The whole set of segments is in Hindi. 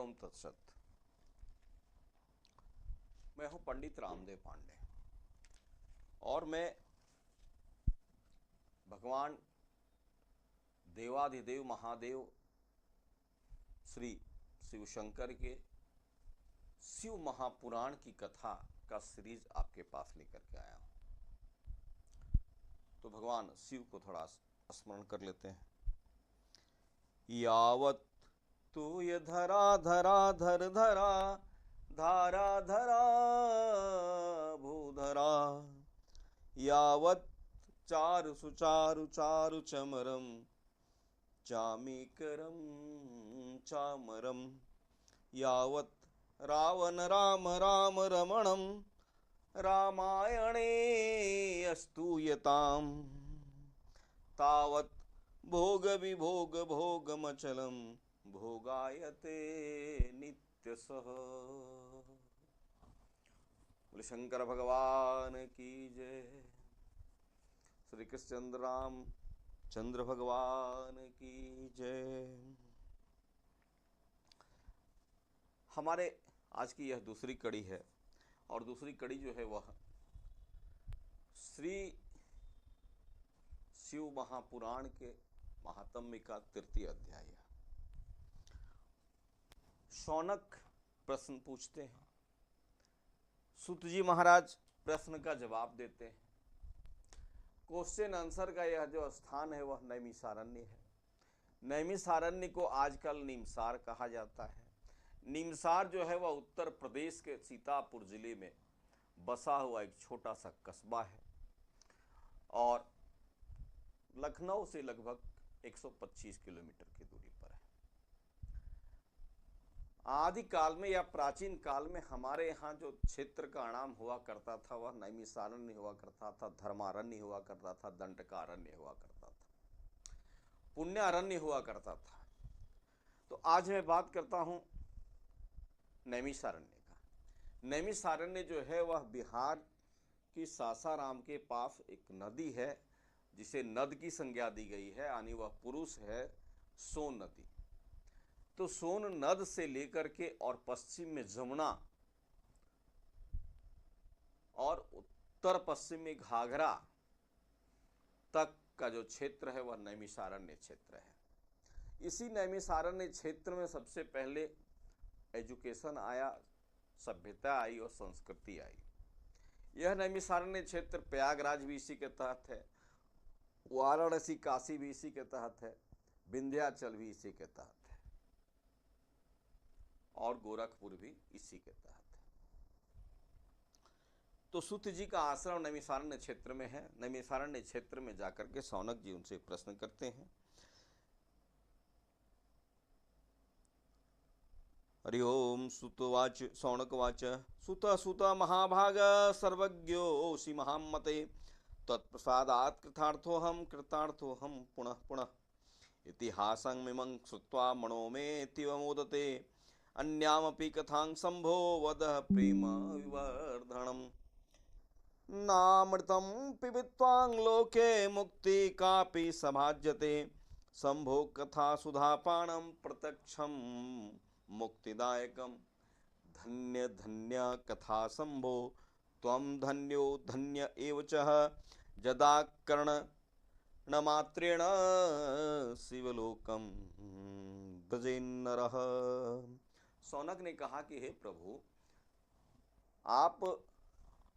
ओम तत्सत। मैं हूं पंडित रामदेव पांडे और मैं भगवान देवाधिदेव महादेव श्री शिव शंकर के शिव महापुराण की कथा का सीरीज आपके पास लेकर के आया हूं। तो भगवान शिव को थोड़ा स्मरण कर लेते हैं। यावत तू ये धरा धरा धर धरा धारा धरा भूधरा यावत चारु सुचारु चारु चमरम चामीकरम चामरम यावत रावण राम राम रमणम रामायणे अस्तूयताम तावत भोग विभोग भोगमचलम भोगायते नित्यसः। बोले शंकर भगवान की जय। श्री कृष्ण राम चंद्र भगवान की जय। हमारे आज की यह दूसरी कड़ी है और दूसरी कड़ी जो है वह श्री शिव महापुराण के महात्म्य का तृतीय अध्याय है। शौनक प्रश्न पूछते हैं, सूत जी महाराज प्रश्न का जवाब देते हैं। क्वेश्चन आंसर का यह जो स्थान है वह नैमिषारण्य है। नैमिषारण्य को आजकल निमसार कहा जाता है। निमसार जो है वह उत्तर प्रदेश के सीतापुर जिले में बसा हुआ एक छोटा सा कस्बा है और लखनऊ से लगभग 125 किलोमीटर की दूरी पर है। आदि काल में या प्राचीन काल में हमारे यहाँ जो क्षेत्र का नाम हुआ करता था वह नैमिषारण्य हुआ करता था, धर्मारण्य हुआ करता था, दंडकारण्य हुआ करता था, पुण्यारण्य हुआ करता था। तो आज मैं बात करता हूँ नैमिषारण्य का। नैमिषारण्य जो है वह बिहार की सासाराम के पास एक नदी है जिसे नद की संज्ञा दी गई है, यानी वह पुरुष है सोन नदी। तो सोन नद से लेकर के और पश्चिम में जमुना और उत्तर पश्चिम में घाघरा तक का जो क्षेत्र है वह नैमिषारण्य क्षेत्र है। इसी नैमिषारण्य क्षेत्र में सबसे पहले एजुकेशन आया, सभ्यता आई और संस्कृति आई। यह नैमिषारण्य क्षेत्र प्रयागराज भी इसी के तहत है, वाराणसी काशी भी इसी के तहत है, विंध्याचल भी इसी के तहत है और गोरखपुर भी इसी के तहत है। तो सूत जी का आश्रम नैमिषारण्य क्षेत्र में है। नैमिषारण्य क्षेत्र में जाकर के शौनक जी उनसे प्रश्न करते हैं। हरि ओम। सुतवाच शौनकवाच सुत सुत महाभाग सर्वज्ञोऽसि महामते तत्प्रसादात् कृतार्थोऽहं पुनः पुनः इतिहासं मिमं श्रुत्वा मनो मे तीव मोदते अन्यामपि कथां शम्भो वदः प्रेम विवर्धनम् नामृतं पिबत्वां लोके मुक्ति कापि सभाज्यते शम्भो कथा सुधापानं प्रत्यक्षं मुक्तिदायकं धन्य धन्य कथा शम्भो त्वं धन्यो धन्य एव च यदा कर्णमात्रेण शिवलोकं भजेन्नरः। शौनक ने कहा कि हे प्रभु, आप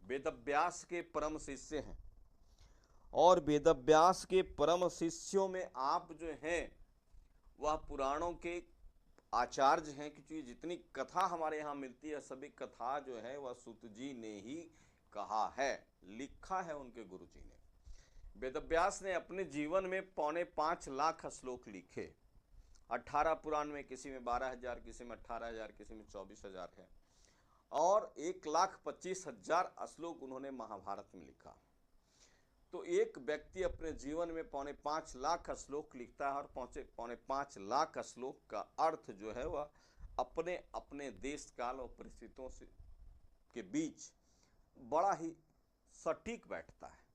वेदव्यास के परम शिष्य हैं और वेदव्यास के परम शिष्यों में आप जो हैं वह पुराणों के आचार्य हैं, क्योंकि जितनी कथा हमारे यहाँ मिलती है सभी कथा जो है वह सूत जी ने ही कहा है, लिखा है उनके गुरु जी ने। वेदव्यास ने अपने जीवन में 5.25 लाख श्लोक लिखे। 18 पुराण में, किसी में 12,000, किसी में 18,000, किसी में 24,000 है और 1,25,000 श्लोक उन्होंने महाभारत में लिखा। तो एक व्यक्ति अपने जीवन में 5.25 लाख श्लोक लिखता है और 5.25 लाख श्लोक का अर्थ जो है वह अपने अपने देश काल और परिस्थितियों से के बीच बड़ा ही सटीक बैठता है।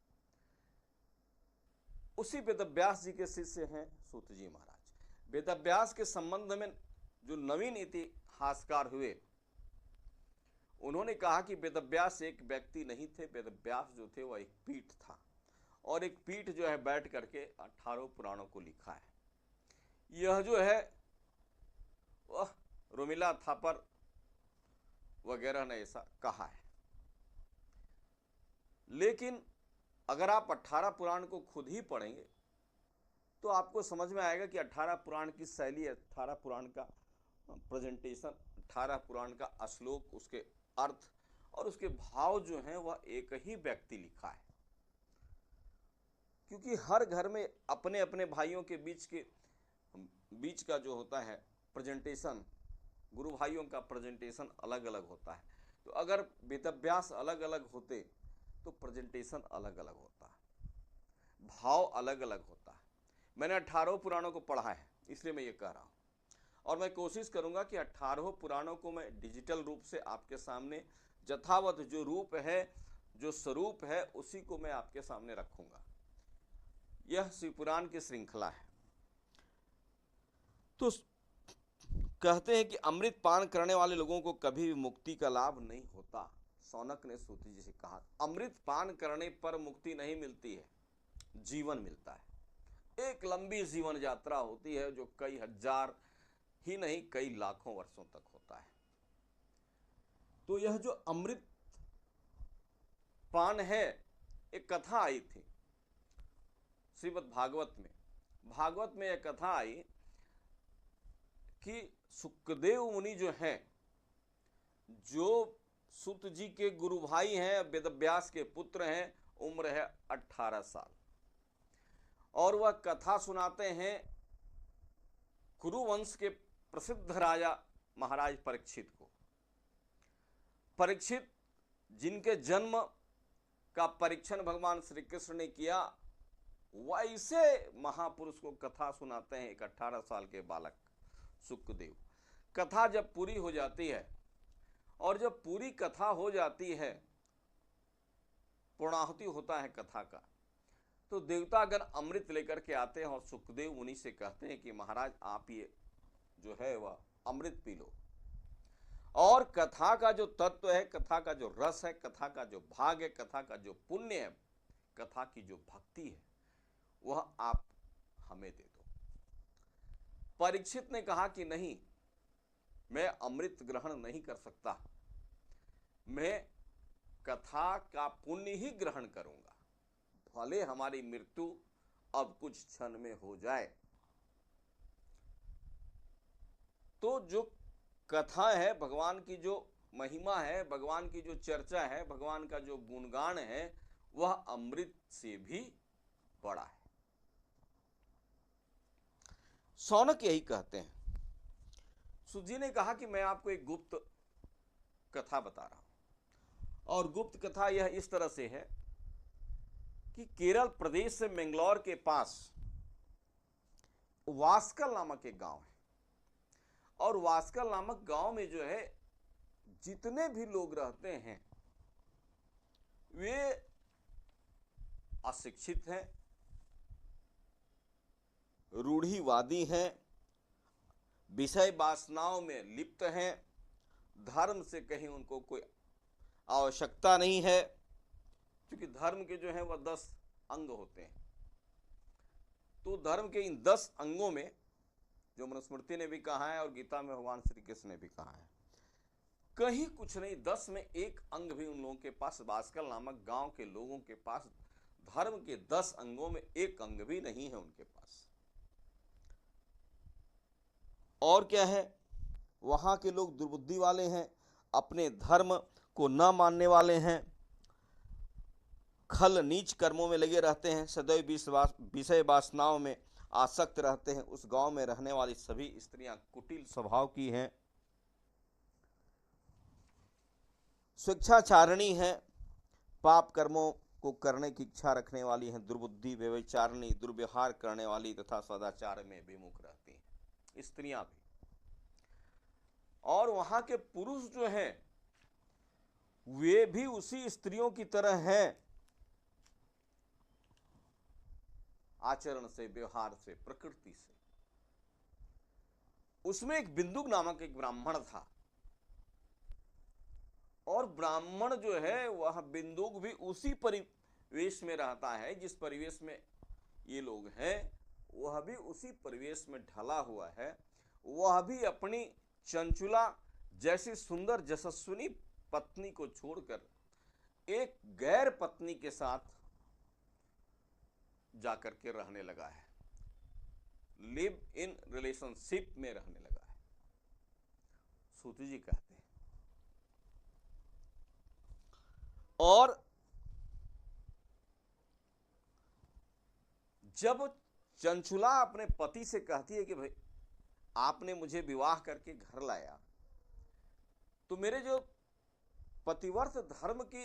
उसी वेदव्यास जी के शिष्य हैं सूत जी महाराज। वेदव्यास के संबंध में जो नवीन इतिहासकार हुए, उन्होंने कहा कि वेदव्यास एक व्यक्ति नहीं थे, वेदव्यास जो थे वह एक पीठ था, और एक पीठ जो है बैठ करके 18 पुराणों को लिखा है। यह जो है वह रोमिला थापर वगैरह ने ऐसा कहा है। लेकिन अगर आप 18 पुराण को खुद ही पढ़ेंगे तो आपको समझ में आएगा कि 18 पुराण की शैली, 18 पुराण का प्रेजेंटेशन, 18 पुराण का श्लोक, उसके अर्थ और उसके भाव जो हैं वह एक ही व्यक्ति लिखा है। क्योंकि हर घर में अपने अपने भाइयों के बीच का जो होता है प्रेजेंटेशन, गुरु भाइयों का प्रेजेंटेशन अलग अलग होता है। तो अगर वेदव्यास अलग अलग होते तो प्रेजेंटेशन अलग अलग होता है, भाव अलग अलग होता है। मैंने 18 पुराणों को पढ़ा है, इसलिए मैं ये कह रहा हूँ, और मैं कोशिश करूंगा कि 18 पुराणों को मैं डिजिटल रूप से आपके सामने यथावत जो रूप है, जो स्वरूप है, उसी को मैं आपके सामने रखूंगा। यह शिवपुराण की श्रृंखला है। तो कहते हैं कि अमृत पान करने वाले लोगों को कभी भी मुक्ति का लाभ नहीं होता। सौनक ने सूत जी से कहा, अमृत पान करने पर मुक्ति नहीं मिलती है, जीवन मिलता है। एक लंबी जीवन यात्रा होती है जो कई हजार ही नहीं कई लाखों वर्षों तक होता है। तो यह जो अमृत पान है, एक कथा आई थी श्रीमद् भागवत में यह कथा आई कि सुखदेव मुनि जो हैं, जो सुत जी के गुरु भाई हैं, वेदव्यास के पुत्र हैं, उम्र है 18 साल, और वह कथा सुनाते हैं कुरुवंश के प्रसिद्ध राजा महाराज परीक्षित को। परीक्षित जिनके जन्म का परीक्षण भगवान श्री कृष्ण ने किया, वैसे महापुरुष को कथा सुनाते हैं एक 18 साल के बालक सुखदेव। कथा जब पूरी हो जाती है, और जब पूरी कथा हो जाती है, पूर्णाहुति होता है कथा का, तो देवतागण अमृत लेकर के आते हैं और सुखदेव मुनि से कहते हैं कि महाराज आप ये जो है वह अमृत पी लो, और कथा का जो तत्व है, कथा का जो रस है, कथा का जो भाग है, कथा का जो पुण्य है, कथा की जो भक्ति है, वह आप हमें दे दो। परीक्षित ने कहा कि नहीं, मैं अमृत ग्रहण नहीं कर सकता, मैं कथा का पुण्य ही ग्रहण करूंगा, भले हमारी मृत्यु अब कुछ क्षण में हो जाए। तो जो कथा है, भगवान की जो महिमा है, भगवान की जो चर्चा है, भगवान का जो गुणगान है, वह अमृत से भी बड़ा है। सौनक यही कहते हैं। सुत जी ने कहा कि मैं आपको एक गुप्त कथा बता रहा हूं, और गुप्त कथा यह इस तरह से है कि केरल प्रदेश से मैंगलोर के पास वास्कल नामक एक गांव है, और वास्कल नामक गांव में जो है जितने भी लोग रहते हैं वे अशिक्षित हैं, रूढ़िवादी हैं, विषय वासनाओं में लिप्त हैं, धर्म से कहीं उनको कोई आवश्यकता नहीं है, क्योंकि धर्म के जो है वह 10 अंग होते हैं। तो धर्म के इन 10 अंगों में, जो मनुस्मृति ने भी कहा है और गीता में भगवान श्री कृष्ण ने भी कहा है, कहीं कुछ नहीं, 10 में एक अंग भी उन लोगों के पास, वास्कल नामक गांव के लोगों के पास धर्म के 10 अंगों में एक अंग भी नहीं है उनके पास। और क्या है, वहां के लोग दुर्बुद्धि वाले हैं, अपने धर्म को न मानने वाले हैं, खल नीच कर्मों में लगे रहते हैं, सदैव विषय वासनाओं में आसक्त रहते हैं। उस गांव में रहने वाली सभी स्त्रियां कुटिल स्वभाव की हैं, स्वेच्छाचारिणी हैं, पाप कर्मों को करने की इच्छा रखने वाली हैं, दुर्बुद्धि, व्यभिचारिणी, दुर्व्यवहार करने वाली तथा सदाचार में विमुख रहती हैं स्त्रियां भी। और वहां के पुरुष जो हैं वे भी उसी स्त्रियों की तरह हैं, आचरण से, व्यवहार से, प्रकृति से। उसमें एक बिंदुक नामक एक ब्राह्मण था, और ब्राह्मण जो है वह बिंदुक भी उसी परिवेश में रहता है जिस परिवेश में ये लोग हैं, वह भी उसी परिवेश में ढला हुआ है। वह भी अपनी चंचुला जैसी सुंदर यशस्विनी पत्नी को छोड़कर एक गैर पत्नी के साथ जाकर के रहने लगा है, लिव इन रिलेशनशिप में रहने लगा है, सूती जी कहते हैं। और जब चंचुला अपने पति से कहती है कि भाई आपने मुझे विवाह करके घर लाया, तो मेरे जो पतिव्रत धर्म की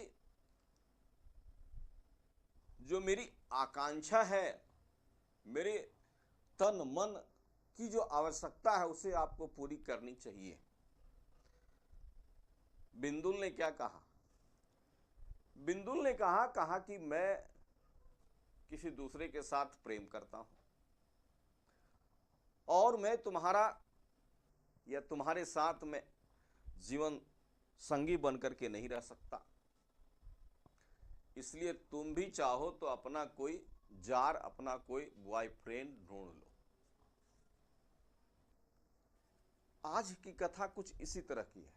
जो मेरी आकांक्षा है, मेरे तन मन की जो आवश्यकता है, उसे आपको पूरी करनी चाहिए। बिंदुल ने क्या कहा? बिंदुल ने कहा कि मैं किसी दूसरे के साथ प्रेम करता हूं, और मैं तुम्हारा या तुम्हारे साथ में जीवन संगी बनकर के नहीं रह सकता, इसलिए तुम भी चाहो तो अपना कोई जार, अपना कोई बॉयफ्रेंड ढूंढ लो। आज की कथा कुछ इसी तरह की है,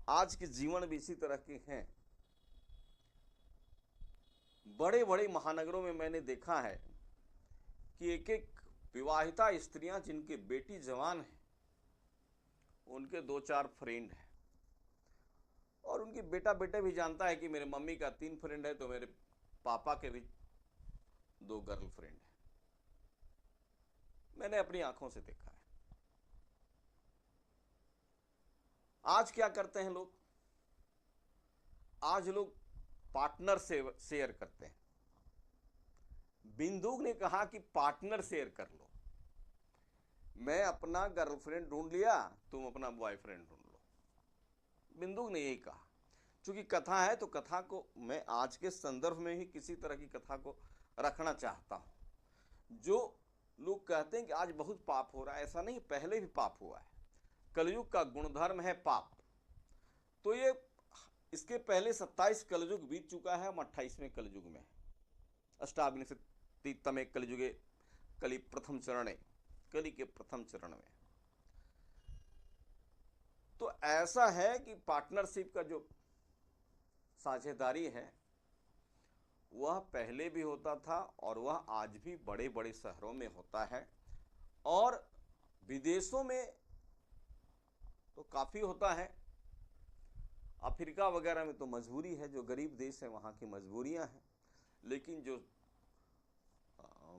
आज के जीवन भी इसी तरह के हैं। बड़े बड़े महानगरों में मैंने देखा है कि एक एक विवाहिता स्त्रियां जिनके बेटी जवान है, उनके 2-4 फ्रेंड हैं, और उनकी बेटे भी जानता है कि मेरे मम्मी का 3 फ्रेंड है, तो मेरे पापा के भी 2 गर्लफ्रेंड है। मैंने अपनी आंखों से देखा है। आज क्या करते हैं लोग? आज लोग पार्टनर से शेयर करते हैं। बिंदुक ने कहा कि पार्टनर शेयर कर लो, मैं अपना गर्लफ्रेंड ढूंढ लिया, तुम अपना बॉयफ्रेंड ढूंढ लो। बिंदुक ने यही कहा। चूंकि कथा है तो कथा को मैं आज के संदर्भ में ही किसी तरह की कथा को रखना चाहता हूं। जो लोग कहते हैं कि आज बहुत पाप हो रहा है, ऐसा नहीं, पहले भी पाप हुआ है। कलयुग का गुणधर्म है पाप। तो ये इसके पहले 27 कलयुग बीत चुका है, हम 28वें कलयुग में, अष्टाविंशतितमे कलयुगे कली प्रथम चरणे, कली के प्रथम चरण में। तो ऐसा है कि पार्टनरशिप का जो साझेदारी है वह पहले भी होता था, और वह आज भी बड़े बड़े शहरों में होता है, और विदेशों में तो काफी होता है। अफ्रीका वगैरह में तो मजबूरी है, जो गरीब देश है वहां की मजबूरियां हैं। लेकिन जो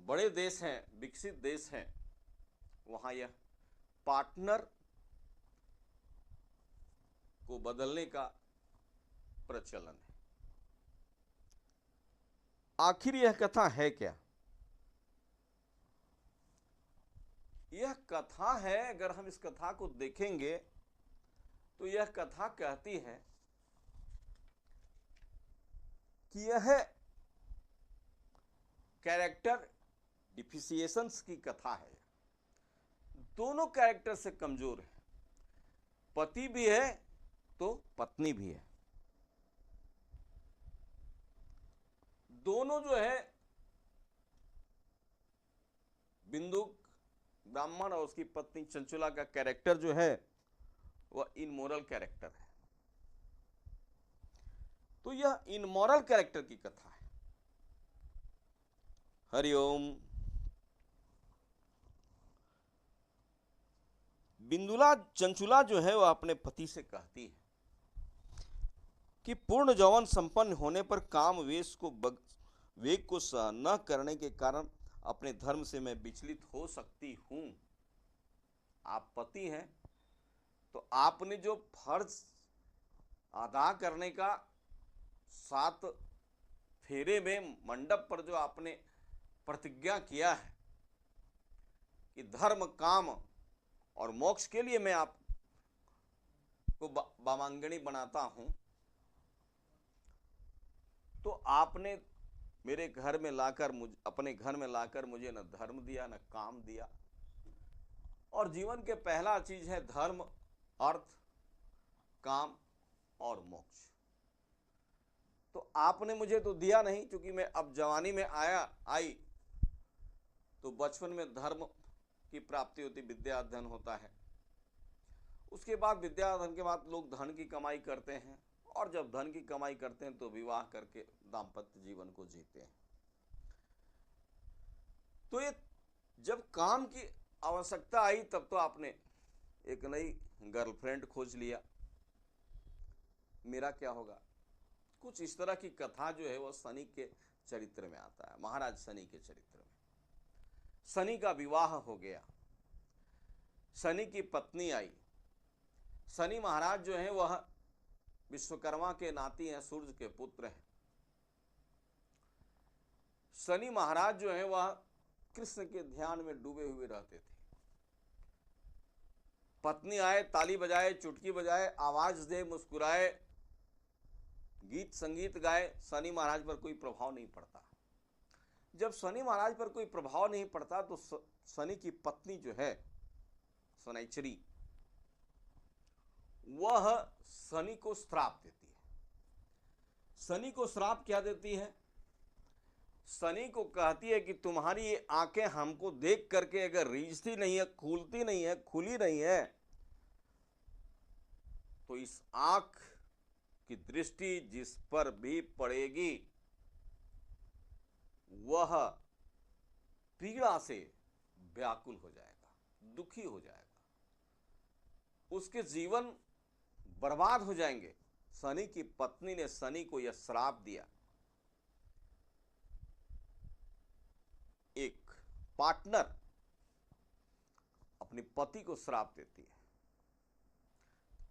बड़े देश हैं, विकसित देश हैं, वहां यह पार्टनर को बदलने का प्रचलन है। आखिर यह कथा है क्या? यह कथा है, अगर हम इस कथा को देखेंगे तो यह कथा कहती है कि यह कैरेक्टर डिफिशिएशंस की कथा है। दोनों कैरेक्टर से कमजोर है, पति भी है तो पत्नी भी है। दोनों जो है, बिंदुक ब्राह्मण और उसकी पत्नी चंचुला का कैरेक्टर जो है वह इनमोरल कैरेक्टर है। तो यह इनमोरल कैरेक्टर की कथा है। हरिओम। चंचुला जो है वह अपने पति से कहती है कि पूर्ण यौवन संपन्न होने पर काम वेग को सहन न करने के कारण अपने धर्म से मैं विचलित हो सकती हूं। आप पति हैं तो आपने जो फर्ज अदा करने का 7 फेरे में मंडप पर जो आपने प्रतिज्ञा किया है कि धर्म, काम और मोक्ष के लिए मैं आपको वामांगनी बनाता हूं, तो आपने मेरे घर में लाकर अपने घर में लाकर मुझे न धर्म दिया न काम दिया, और जीवन के पहला चीज है धर्म, अर्थ, काम और मोक्ष। तो आपने मुझे तो दिया नहीं, क्योंकि मैं अब जवानी में आई तो बचपन में धर्म की प्राप्ति होती, विद्या अध्ययन होता है। उसके बाद विद्या अध्ययन के बाद लोग धन की कमाई करते हैं, और जब धन की कमाई करते हैं तो विवाह करके दाम्पत्य जीवन को जीते हैं। तो ये जब काम की आवश्यकता आई तब तो आपने एक नई गर्लफ्रेंड खोज लिया, मेरा क्या होगा। कुछ इस तरह की कथा जो है वो शनि के चरित्र में आता है। महाराज शनि के चरित्र में शनि का विवाह हो गया, शनि की पत्नी आई। शनि महाराज जो है वह विश्वकर्मा के नाती हैं, सूर्य के पुत्र हैं। शनि महाराज जो है वह कृष्ण के ध्यान में डूबे हुए रहते थे। पत्नी आए, ताली बजाए, चुटकी बजाए, आवाज दे, मुस्कुराए, गीत संगीत गाए, शनि महाराज पर कोई प्रभाव नहीं पड़ता। जब शनि महाराज पर कोई प्रभाव नहीं पड़ता तो शनि की पत्नी जो है शनैचरी, वह शनि को श्राप देती है। शनि को श्राप क्या देती है? शनि को कहती है कि तुम्हारी ये आंखें हमको देख करके अगर रीझती नहीं है, खुलती नहीं है, खुली नहीं है, तो इस आंख की दृष्टि जिस पर भी पड़ेगी वह पीड़ा से व्याकुल हो जाएगा, दुखी हो जाएगा, उसके जीवन बर्बाद हो जाएंगे। शनि की पत्नी ने शनि को यह श्राप दिया। एक पार्टनर अपने पति को श्राप देती है।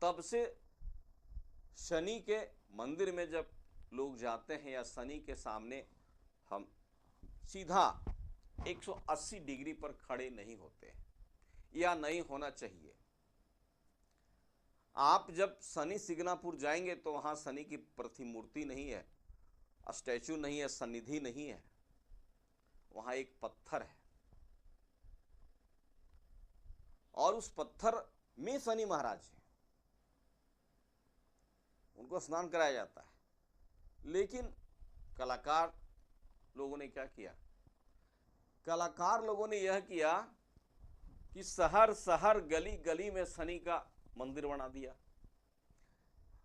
तब से शनि के मंदिर में जब लोग जाते हैं या शनि के सामने हम सीधा 180 डिग्री पर खड़े नहीं होते, या नहीं होना चाहिए। आप जब शनि सिग्नापुर जाएंगे तो वहां शनि की प्रतिमूर्ति नहीं है, स्टैचू नहीं है, सन्निधि नहीं है, वहां एक पत्थर है, और उस पत्थर में शनि महाराज है, उनको स्नान कराया जाता है। लेकिन कलाकार लोगों ने क्या किया? कलाकार लोगों ने यह किया कि शहर शहर गली गली में शनि का मंदिर बना दिया,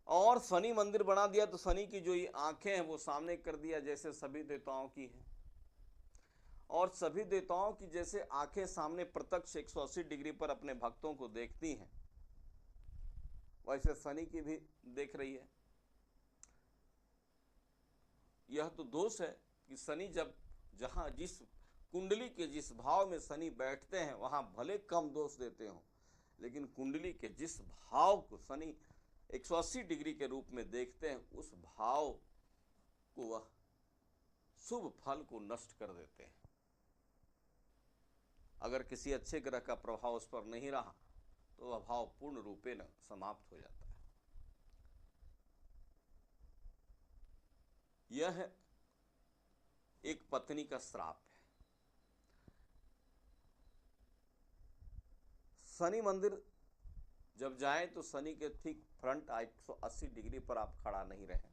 और शनि मंदिर बना दिया तो शनि की जो ये आंखें हैं वो सामने कर दिया जैसे सभी देवताओं की हैं, और सभी देवताओं की जैसे आंखें सामने प्रत्यक्ष 180 डिग्री पर अपने भक्तों को देखती हैं, वैसे शनि की भी देख रही है। यह तो दोष है कि शनि जब जहां जिस कुंडली के जिस भाव में शनि बैठते हैं वहां भले कम दोष देते हो, लेकिन कुंडली के जिस भाव को शनि 180 डिग्री के रूप में देखते हैं उस भाव को वह शुभ फल को नष्ट कर देते हैं। अगर किसी अच्छे ग्रह का प्रभाव उस पर नहीं रहा तो वह भाव पूर्ण रूपे न समाप्त हो जाता है। यह एक पत्नी का श्राप है। शनि मंदिर जब जाए तो शनि के ठीक फ्रंट 180 डिग्री पर आप खड़ा नहीं रहे,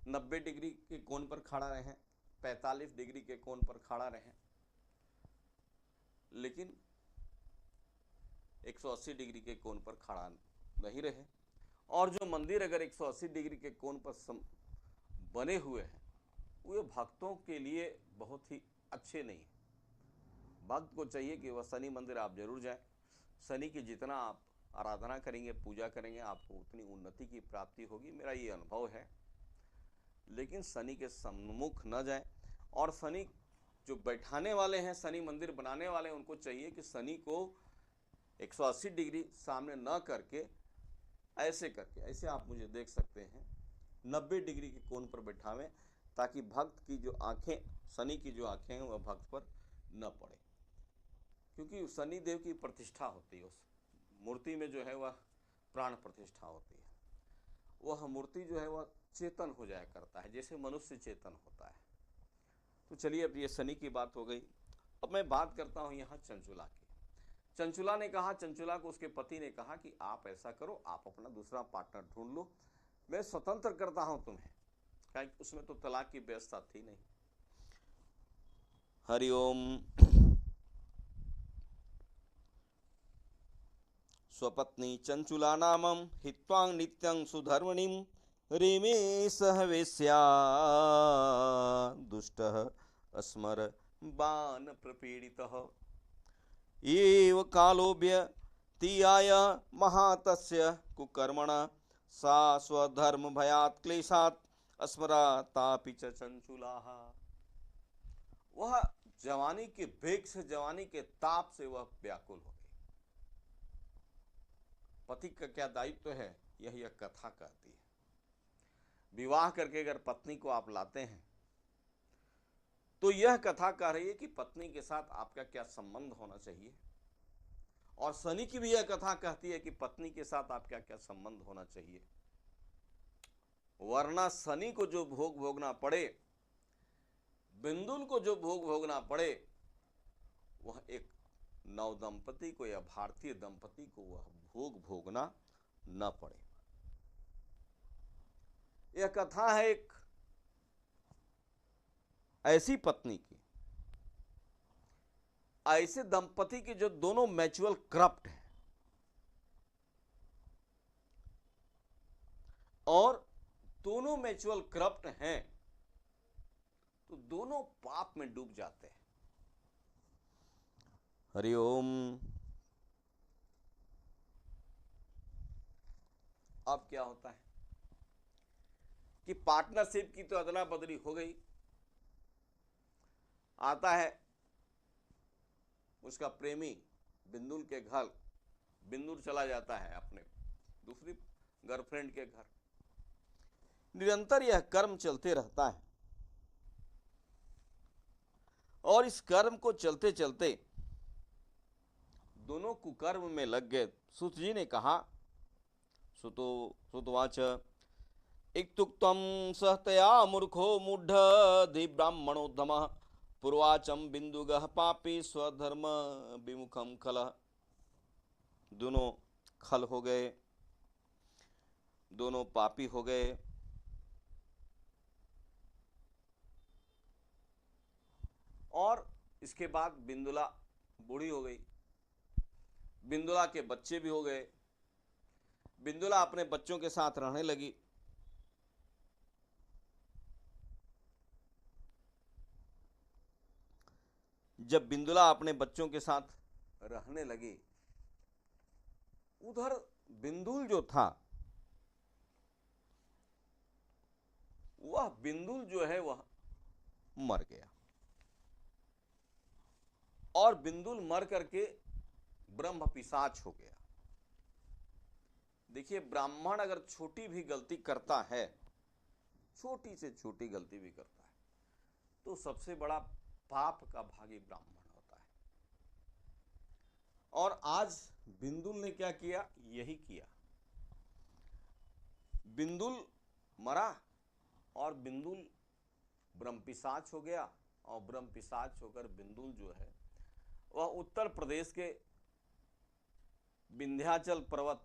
90 डिग्री के कोण पर खड़ा रहे, 45 डिग्री के कोण पर खड़ा रहे, लेकिन 180 डिग्री के कोण पर खड़ा नहीं रहे। और जो मंदिर अगर 180 डिग्री के कोण पर बने हुए हैं वे भक्तों के लिए बहुत ही अच्छे नहीं है। भक्त को चाहिए कि वह शनि मंदिर आप जरूर जाएं। शनि की जितना आप आराधना करेंगे, पूजा करेंगे, आपको उतनी उन्नति की प्राप्ति होगी, मेरा ये अनुभव है। लेकिन शनि के सम्मुख न जाएं। और शनि जो बैठाने वाले हैं, शनि मंदिर बनाने वाले हैं, उनको चाहिए कि शनि को 180 डिग्री सामने न करके ऐसे करके, ऐसे आप मुझे देख सकते हैं, 90 डिग्री के कोण पर बैठावें, ताकि भक्त की जो आंखें, शनि की जो आंखें हैं वह भक्त पर न पड़े। क्योंकि शनि देव की प्रतिष्ठा होती है, उस मूर्ति में जो है वह प्राण प्रतिष्ठा होती है। वह मूर्ति जो है वह चेतन हो जाया करता है, जैसे मनुष्य चेतन होता है। तो चलिए, अब ये शनि की बात हो गई। अब मैं बात करता हूँ यहाँ चंचुला की। चंचुला ने कहा, चंचुला को उसके पति ने कहा कि आप ऐसा करो, आप अपना दूसरा पार्टनर ढूंढ लो, मैं स्वतंत्र करता हूं तुम्हें, क्योंकि उसमें तो तलाक की व्यवस्था थी नहीं। हरिओम। स्वपत्नी चंचुला नामं हित्वां नित्यं सुधर्मणिं रेमे सह वेश्या दुष्टः अस्मर बाण प्रपीडितः एव कालोऽभ्यतीयाय महातस्य कुकर्मणा सा स्वधर्म भयात् क्लेशात् अस्मरातापि च चंचुलाः। वह जवानी के वेग से, जवानी के ताप से वह व्याकुल हो गई। पति का क्या दायित्व है, यह कथा कहती है। विवाह करके अगर पत्नी को आप लाते हैं तो यह कथा कह रही है कि पत्नी के साथ आपका क्या संबंध होना चाहिए, और शनि की भी यह कथा कहती है कि पत्नी के साथ आपका क्या संबंध होना चाहिए, वरना शनि को जो भोग भोगना पड़े, बिंदुल को जो भोग भोगना पड़े, वह एक नव दंपति को या भारतीय दंपति को वह भोग भोगना न पड़े। यह कथा है एक ऐसी पत्नी की, ऐसे दंपति की जो दोनों म्यूचुअल करप्ट हैं और दोनों म्यूचुअल करप्ट हैं तो दोनों पाप में डूब जाते हैं। हरिओम। अब क्या होता है कि पार्टनरशिप की तो अदला बदली हो गई। आता है उसका प्रेमी बिंदुल के घर, बिंदुल चला जाता है अपने दूसरी गर्लफ्रेंड के घर। निरंतर यह कर्म चलते रहता है और इस कर्म को चलते चलते दोनों कुकर्म में लग गए। सुत जी ने कहा, सुतवाच इक्तुक्तं सहतया मूर्खो मूढ़ ब्राह्मणोद्यमः पूर्वाचम बिंदुगः पापी स्वधर्म विमुखम खलः। दोनों खल हो गए, दोनों पापी हो गए। और इसके बाद बिंदुला बूढ़ी हो गई, बिंदुला के बच्चे भी हो गए। बिंदुला अपने बच्चों के साथ रहने लगी। जब बिंदुला अपने बच्चों के साथ रहने लगी, उधर बिंदुल जो था, वह बिंदुल जो है वह मर गया। और बिंदुल मर करके ब्रह्म पिशाच हो गया। देखिए, ब्राह्मण अगर छोटी भी गलती करता है, छोटी से छोटी गलती भी करता है, तो सबसे बड़ा पाप का भागी ब्राह्मण होता है। और आज बिंदुल ने क्या किया, यही किया। बिंदुल मरा और बिंदुल ब्रह्म पिशाच हो गया। और ब्रह्म पिशाच होकर बिंदुल जो है वह उत्तर प्रदेश के विंध्याचल पर्वत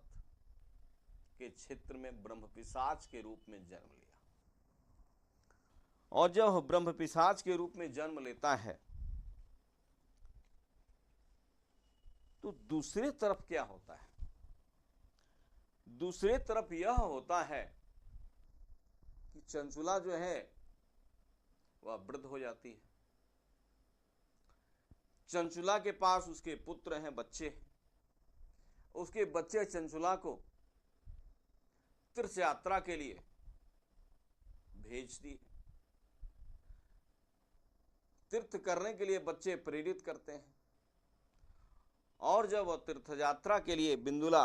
के क्षेत्र में ब्रह्म पिशाच के रूप में जन्म लिया। और जब ब्रह्म पिशाच के रूप में जन्म लेता है तो दूसरे तरफ क्या होता है, दूसरे तरफ यह होता है कि चंचुला जो है वह वृद्ध हो जाती है। चंचुला के पास उसके पुत्र हैं, बच्चे। उसके बच्चे चंचुला को तीर्थ यात्रा के लिए भेजती है। तीर्थ करने के लिए बच्चे प्रेरित करते हैं। और जब वह तीर्थ यात्रा के लिए बिंदुला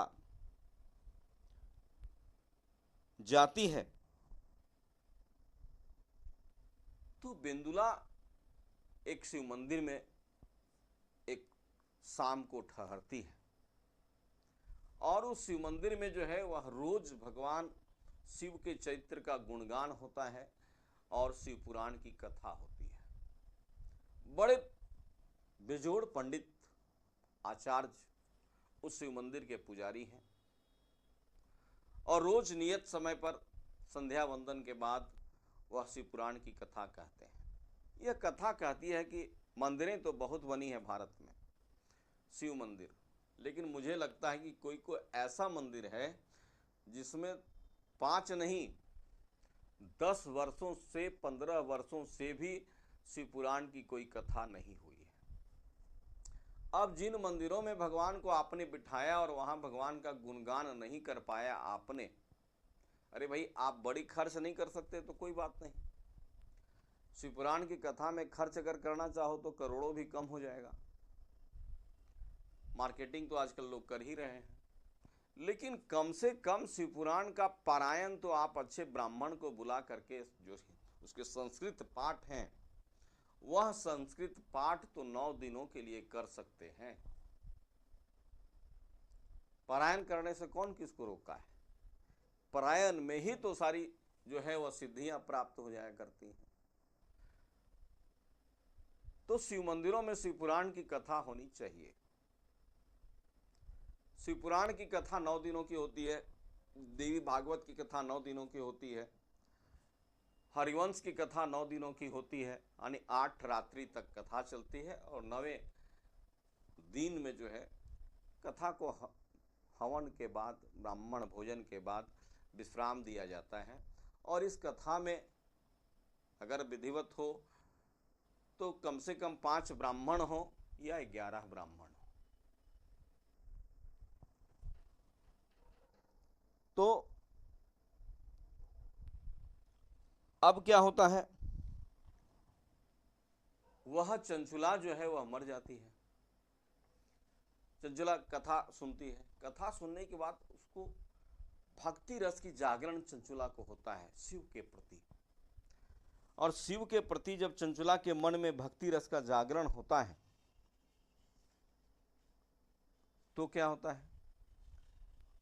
जाती है तो बिंदुला एक शिव मंदिर में एक शाम को ठहरती है। और उस शिव मंदिर में जो है वह रोज भगवान शिव के चरित्र का गुणगान होता है और शिव पुराण की कथा होती है। बड़े बेजोड़ पंडित आचार्य उस शिव मंदिर के पुजारी हैं और रोज नियत समय पर संध्या वंदन के बाद वह शिव पुराण की कथा कहते हैं। यह कथा कहती है कि मंदिरें तो बहुत बनी है भारत में, शिव मंदिर, लेकिन मुझे लगता है कि कोई कोई ऐसा मंदिर है जिसमें 5 नहीं 10 वर्षों से 15 वर्षों से भी शिव पुराण की कोई कथा नहीं हुई है। अब जिन मंदिरों में भगवान को आपने बिठाया और वहां भगवान का गुणगान नहीं कर पाया आपने, अरे भाई आप बड़ी खर्च नहीं कर सकते तो कोई बात नहीं, शिव पुराण की कथा में खर्च अगर करना चाहो तो करोड़ों भी कम हो जाएगा। मार्केटिंग तो आजकल लोग कर ही रहे हैं, लेकिन कम से कम शिव पुराण का पारायण तो आप अच्छे ब्राह्मण को बुला करके, जो उसके संस्कृत पाठ हैं, वह संस्कृत पाठ तो 9 दिनों के लिए कर सकते हैं। पारायण करने से कौन किसको रोका है? पारायण में ही तो सारी जो है वह सिद्धियां प्राप्त हो जाया करती हैं। तो शिव मंदिरों में शिव पुराण की कथा होनी चाहिए। शिव पुराण की कथा 9 दिनों की होती है, देवी भागवत की कथा 9 दिनों की होती है, हरिवंश की कथा 9 दिनों की होती है, यानी 8 रात्रि तक कथा चलती है और 9वें दिन में जो है कथा को हवन के बाद, ब्राह्मण भोजन के बाद विश्राम दिया जाता है। और इस कथा में अगर विधिवत हो तो कम से कम 5 ब्राह्मण हो या 11 ब्राह्मण हो। तो अब क्या होता है, वह चंचुला जो है वह मर जाती है। चंचुला कथा सुनती है, कथा सुनने के बाद उसको भक्ति रस की जागरण चंचुला को होता है शिव के प्रति। और शिव के प्रति जब चंचुला के मन में भक्ति रस का जागरण होता है तो क्या होता है,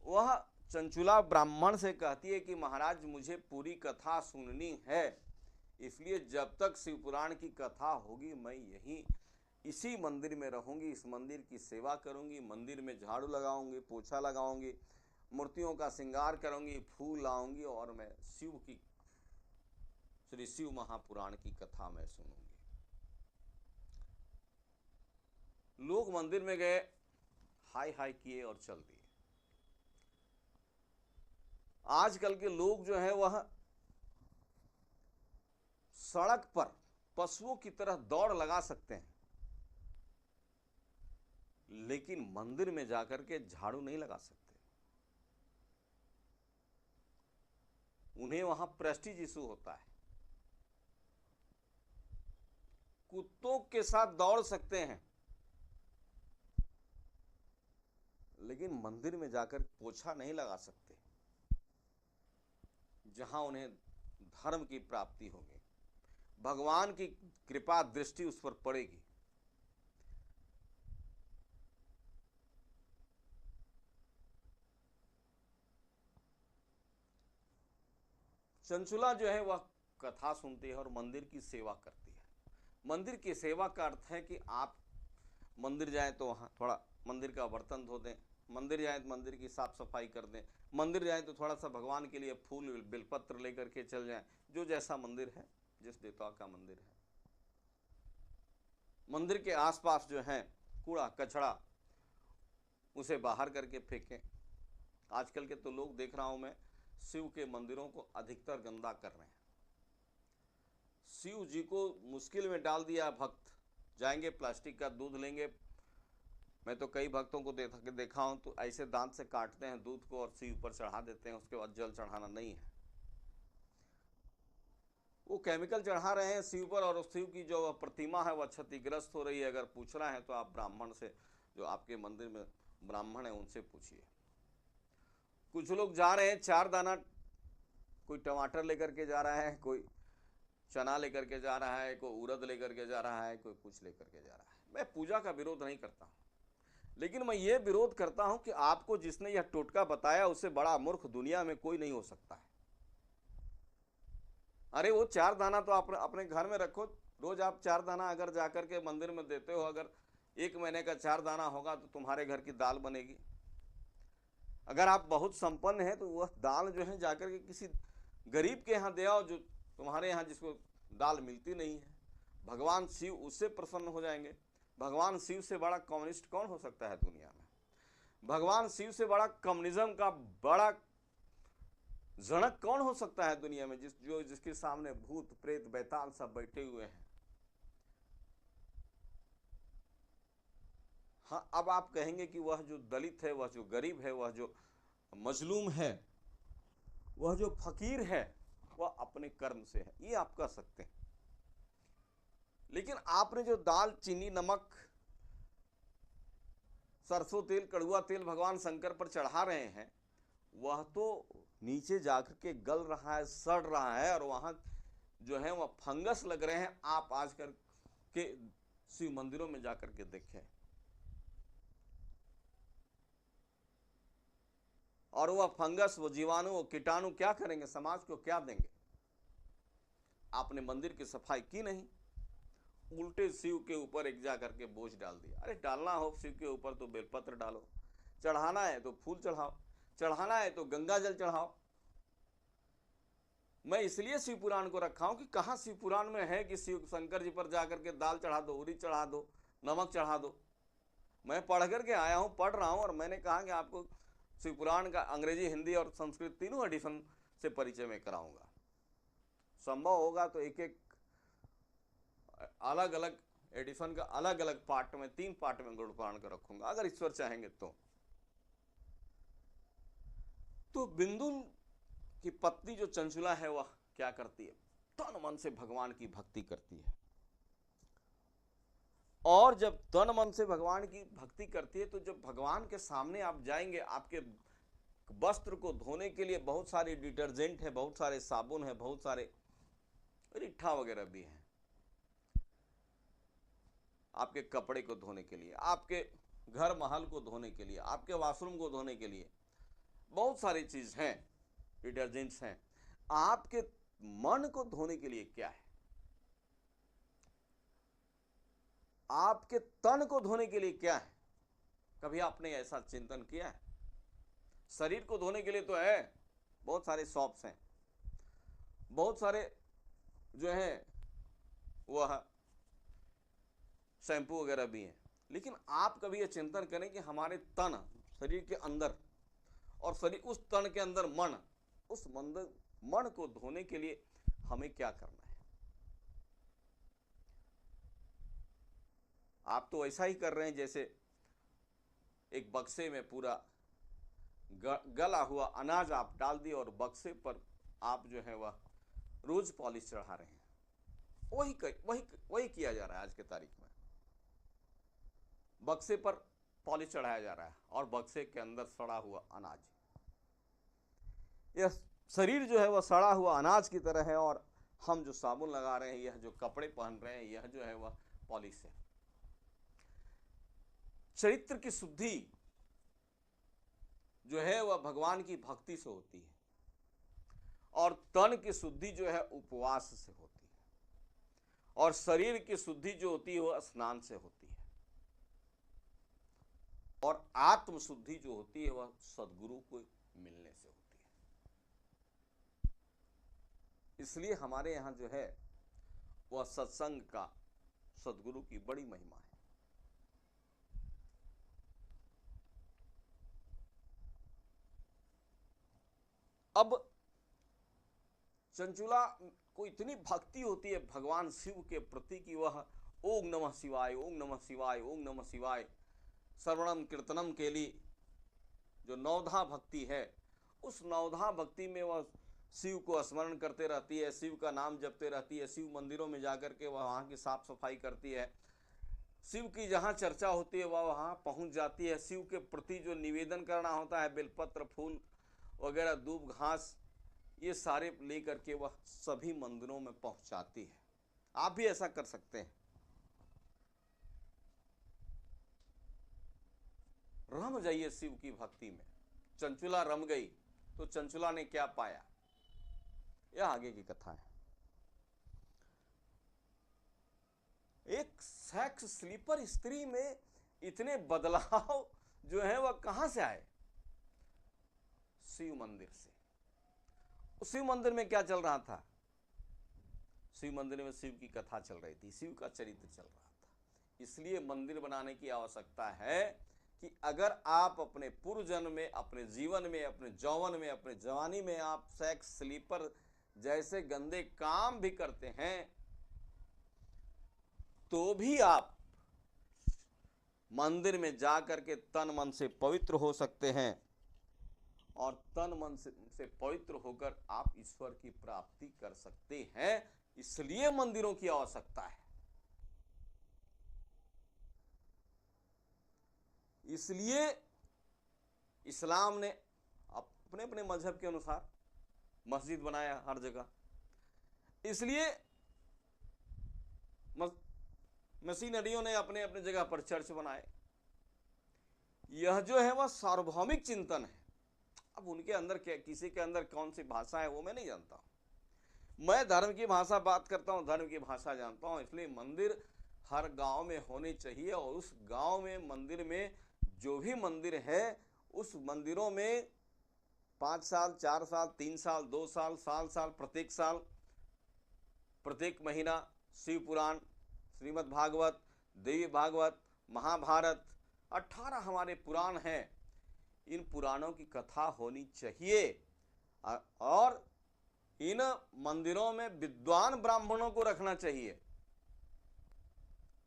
वह चंचुला ब्राह्मण से कहती है कि महाराज मुझे पूरी कथा सुननी है, इसलिए जब तक शिव पुराण की कथा होगी मैं यहीं इसी मंदिर में रहूंगी, इस मंदिर की सेवा करूंगी, मंदिर में झाड़ू लगाऊंगी, पोछा लगाऊंगी, मूर्तियों का श्रृंगार करूंगी, फूल लाऊंगी और मैं शिव की, श्री शिव महापुराण की कथा मैं सुनूंगी। लोग मंदिर में गए, हाय हाय किए और चल दिए। आजकल के लोग जो है वह सड़क पर पशुओं की तरह दौड़ लगा सकते हैं, लेकिन मंदिर में जाकर के झाड़ू नहीं लगा सकते। उन्हें वहां प्रेस्टीज इशू होता है। कुत्तों के साथ दौड़ सकते हैं, लेकिन मंदिर में जाकर पोछा नहीं लगा सकते, जहां उन्हें धर्म की प्राप्ति होगी, भगवान की कृपा दृष्टि उस पर पड़ेगी। चंचुला जो है वह कथा सुनती है और मंदिर की सेवा करती है। मंदिर की सेवा का अर्थ है कि आप मंदिर जाएं तो वहाँ थोड़ा मंदिर का बर्तन धो दें, मंदिर जाएं तो मंदिर की साफ सफाई कर दें, मंदिर जाएं तो थोड़ा सा भगवान के लिए फूल बेलपत्र लेकर के चल जाएं, जो जैसा मंदिर है, जिस देवता का मंदिर है। मंदिर के आसपास जो है कूड़ा कचरा उसे बाहर करके फेंकें। आजकल के तो लोग देख रहा हूं मैं, शिव के मंदिरों को अधिकतर गंदा कर रहे हैं। शिव जी को मुश्किल में डाल दिया। भक्त जाएंगे प्लास्टिक का दूध लेंगे, मैं तो कई भक्तों को देखा हूं तो ऐसे दांत से काटते हैं दूध को और शिव पर चढ़ा देते हैं, उसके बाद जल चढ़ाना नहीं है, वो केमिकल चढ़ा रहे हैं शिव पर, और शिव की जो प्रतिमा है वह क्षतिग्रस्त हो रही है। अगर पूछना है तो आप ब्राह्मण से, जो आपके मंदिर में ब्राह्मण है उनसे पूछिए। कुछ लोग जा रहे हैं 4 दाना, कोई टमाटर लेकर के जा रहा है, कोई चना लेकर के जा रहा है, कोई उड़द लेकर के जा रहा है, कोई कुछ लेकर के जा रहा है। मैं पूजा का विरोध नहीं करता हूं, लेकिन मैं ये विरोध करता हूं कि आपको जिसने यह टोटका बताया उससे बड़ा मूर्ख दुनिया में कोई नहीं हो सकता है। अरे वो 4 दाना तो आप अपने घर में रखो, रोज आप 4 दाना अगर जाकर के मंदिर में देते हो, अगर 1 महीने का 4 दाना होगा तो तुम्हारे घर की दाल बनेगी। अगर आप बहुत संपन्न हैं तो वह दाल जो है जाकर के किसी गरीब के यहाँ दे आओ, जो तुम्हारे यहाँ जिसको दाल मिलती नहीं है। भगवान शिव उससे प्रसन्न हो जाएंगे। भगवान शिव से बड़ा कम्युनिस्ट कौन हो सकता है दुनिया में? भगवान शिव से बड़ा कम्युनिज्म का बड़ा जनक कौन हो सकता है दुनिया में, जिसके सामने भूत प्रेत बैताल सब बैठे हुए हैं। हाँ, अब आप कहेंगे कि वह जो दलित है, वह जो गरीब है, वह जो मजलूम है, वह जो फकीर है, वह अपने कर्म से है, ये आप कह सकते हैं। लेकिन आपने जो दाल, चीनी, नमक, सरसों तेल, कड़ुआ तेल भगवान शंकर पर चढ़ा रहे हैं, वह तो नीचे जाकर के गल रहा है, सड़ रहा है, और वहां जो है वह फंगस लग रहे हैं। आप आज कर के शिव मंदिरों में जाकर के देखें, और वह फंगस, वो जीवाणु, वो कीटाणु क्या करेंगे? समाज को क्या देंगे? आपने मंदिर की सफाई की नहीं, उल्टे शिव के ऊपर एक जा करके बोझ डाल दिया। अरे डालना हो शिव के ऊपर तो बेलपत्र डालो, चढ़ाना है तो फूल चढ़ाओ, चढ़ाना है तो गंगा जल चढ़ाओ। मैं इसलिए शिव पुराण को रखा हूं कि कहां शिव पुराण में है कि शिव शंकर जी पर जाकर के दाल चढ़ा दो, उड़ीद चढ़ा दो, नमक चढ़ा दो। मैं पढ़ करके आया हूं, पढ़ रहा हूं, और मैंने कहा कि आपको शिव पुराण का अंग्रेजी, हिंदी और संस्कृत तीनों एडिशन से परिचय में कराऊंगा। संभव होगा तो एक एक अलग अलग एडिशन का अलग अलग पार्ट में, 3 पार्ट में गरुड़ पुराण का रखूंगा, अगर ईश्वर चाहेंगे तो बिंदु की पत्नी जो चंचुला है वह क्या करती है? तन मन से भगवान की भक्ति करती है। और जब तन मन से भगवान की भक्ति करती है तो जब भगवान के सामने आप जाएंगे, आपके वस्त्र को धोने के लिए बहुत सारे डिटर्जेंट है, बहुत सारे साबुन है, बहुत सारे रिठा वगैरह भी हैं, आपके कपड़े को धोने के लिए, आपके घर महल को धोने के लिए, आपके वॉशरूम को धोने के लिए बहुत सारी चीज हैं, डिटर्जेंट्स हैं। आपके मन को धोने के लिए क्या है? आपके तन को धोने के लिए क्या है? कभी आपने ऐसा चिंतन किया है? शरीर को धोने के लिए तो है, बहुत सारे शॉप्स हैं, बहुत सारे जो है वह शैम्पू वगैरह भी हैं, लेकिन आप कभी यह चिंतन करें कि हमारे तन, शरीर के अंदर, और शरीर उस तन के अंदर मन, उस मन को धोने के लिए हमें क्या करना है? आप तो ऐसा ही कर रहे हैं जैसे एक बक्से में पूरा गला हुआ अनाज आप डाल दिए और बक्से पर आप जो है वह रोज पॉलिश चढ़ा रहे हैं। वही किया जा रहा है आज के तारीख में। बक्से पर पॉलिश चढ़ाया जा रहा है और बक्से के अंदर सड़ा हुआ अनाज। यह शरीर जो है वह सड़ा हुआ अनाज की तरह है, और हम जो साबुन लगा रहे हैं, यह जो कपड़े पहन रहे हैं, यह जो है वह पॉलिश है। चरित्र की शुद्धि जो है वह भगवान की भक्ति से होती है, और तन की शुद्धि जो है उपवास से होती है, और शरीर की शुद्धि जो होती है वह स्नान से होती है, और आत्म शुद्धि जो होती है वह सद्गुरु को मिलने से होती है। इसलिए हमारे यहाँ जो है वह सत्संग का, सद्गुरु की बड़ी महिमा है। अब चंचुला को इतनी भक्ति होती है भगवान शिव के प्रति कि वह ओम नमः शिवाय, ओम नमः शिवाय, ओम नमः शिवाय, श्रवणम कीर्तनम के लिए जो नवधा भक्ति है, उस नवधा भक्ति में वह शिव को स्मरण करते रहती है, शिव का नाम जपते रहती है, शिव मंदिरों में जाकर के वह वहाँ की साफ सफाई करती है, शिव की जहाँ चर्चा होती है वह वहाँ पहुँच जाती है, शिव के प्रति जो निवेदन करना होता है, बेलपत्र, फूल वगैरह, दूब, घास, ये सारे लेकर के वह सभी मंदिरों में पहुँचाती है। आप भी ऐसा कर सकते हैं। रम जाइए शिव की भक्ति में। चंचुला रम गई तो चंचुला ने क्या पाया, यह आगे की कथा है। एक सेक्स स्लीपर स्त्री में इतने बदलाव जो है वह कहां से आए? शिव मंदिर से। शिव मंदिर में क्या चल रहा था? शिव मंदिर में शिव की कथा चल रही थी, शिव का चरित्र चल रहा था। इसलिए मंदिर बनाने की आवश्यकता है कि अगर आप अपने पूर्व जन्म में, अपने जीवन में, अपने यौवन में, अपने जवानी में आप सेक्स स्लीपर जैसे गंदे काम भी करते हैं तो भी आप मंदिर में जाकर के तन मन से पवित्र हो सकते हैं और तन मन से पवित्र होकर आप ईश्वर की प्राप्ति कर सकते हैं। इसलिए मंदिरों की आवश्यकता है। इसलिए इस्लाम ने अपने अपने मजहब के अनुसार मस्जिद बनाया हर जगह। इसलिए मशीनरियों ने अपने अपने जगह पर चर्च बनाए। यह जो है वह सार्वभौमिक चिंतन है। अब उनके अंदर किसी के अंदर कौन सी भाषा है वो मैं नहीं जानता। मैं धर्म की भाषा बात करता हूँ, धर्म की भाषा जानता हूँ। इसलिए मंदिर हर गांव में होने चाहिए और उस गांव में मंदिर में जो भी मंदिर है उस मंदिरों में 5 साल, 4 साल, 3 साल, 2 साल, साल, प्रत्येक साल, प्रत्येक महीना शिव पुराण, श्रीमद् भागवत, देवी भागवत, महाभारत, 18 हमारे पुराण हैं। इन पुराणों की कथा होनी चाहिए और इन मंदिरों में विद्वान ब्राह्मणों को रखना चाहिए।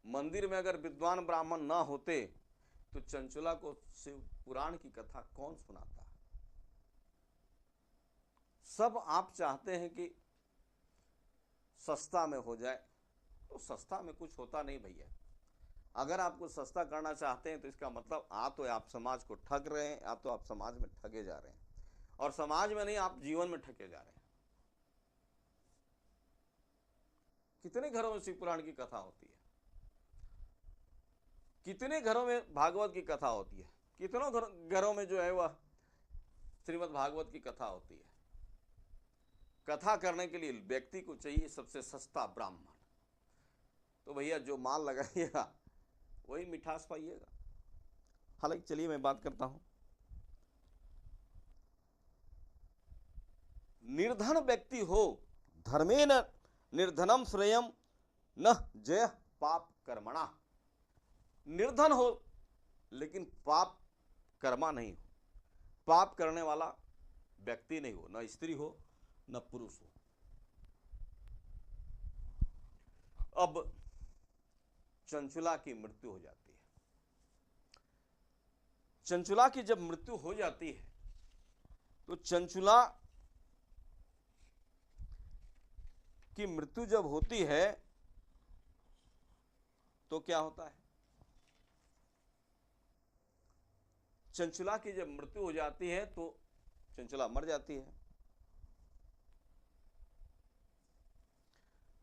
मंदिर में अगर विद्वान ब्राह्मण ना होते तो चंचुला को शिव पुराण की कथा कौन सुनाता? सब आप चाहते हैं कि सस्ता में हो जाए, तो सस्ता में कुछ होता नहीं भैया। अगर आपको सस्ता करना चाहते हैं तो इसका मतलब तो आप समाज को ठग रहे हैं, या तो आप समाज में ठगे जा रहे हैं, और समाज में नहीं, आप जीवन में ठगे जा रहे हैं। कितने घरों में शिव पुराण की कथा होती है, कितने घरों में भागवत की कथा होती है, कितनों घरों में जो है वह श्रीमद् भागवत की कथा होती है। कथा करने के लिए व्यक्ति को चाहिए सबसे सस्ता ब्राह्मण। तो भैया जो माल लगाइएगा वही मिठास पाइएगा। हालांकि चलिए मैं बात करता हूं। निर्धन व्यक्ति हो, धर्मेण निर्धनम श्रेयम न जय पाप कर्मणा। निर्धन हो लेकिन पाप कर्मा नहीं हो, पाप करने वाला व्यक्ति नहीं हो, न स्त्री हो न पुरुष हो। अब चंचुला की मृत्यु हो जाती है। चंचुला की जब मृत्यु हो जाती है तो चंचुला की मृत्यु जब होती है तो क्या होता है? चंचुला की जब मृत्यु हो जाती है तो चंचुला मर जाती है।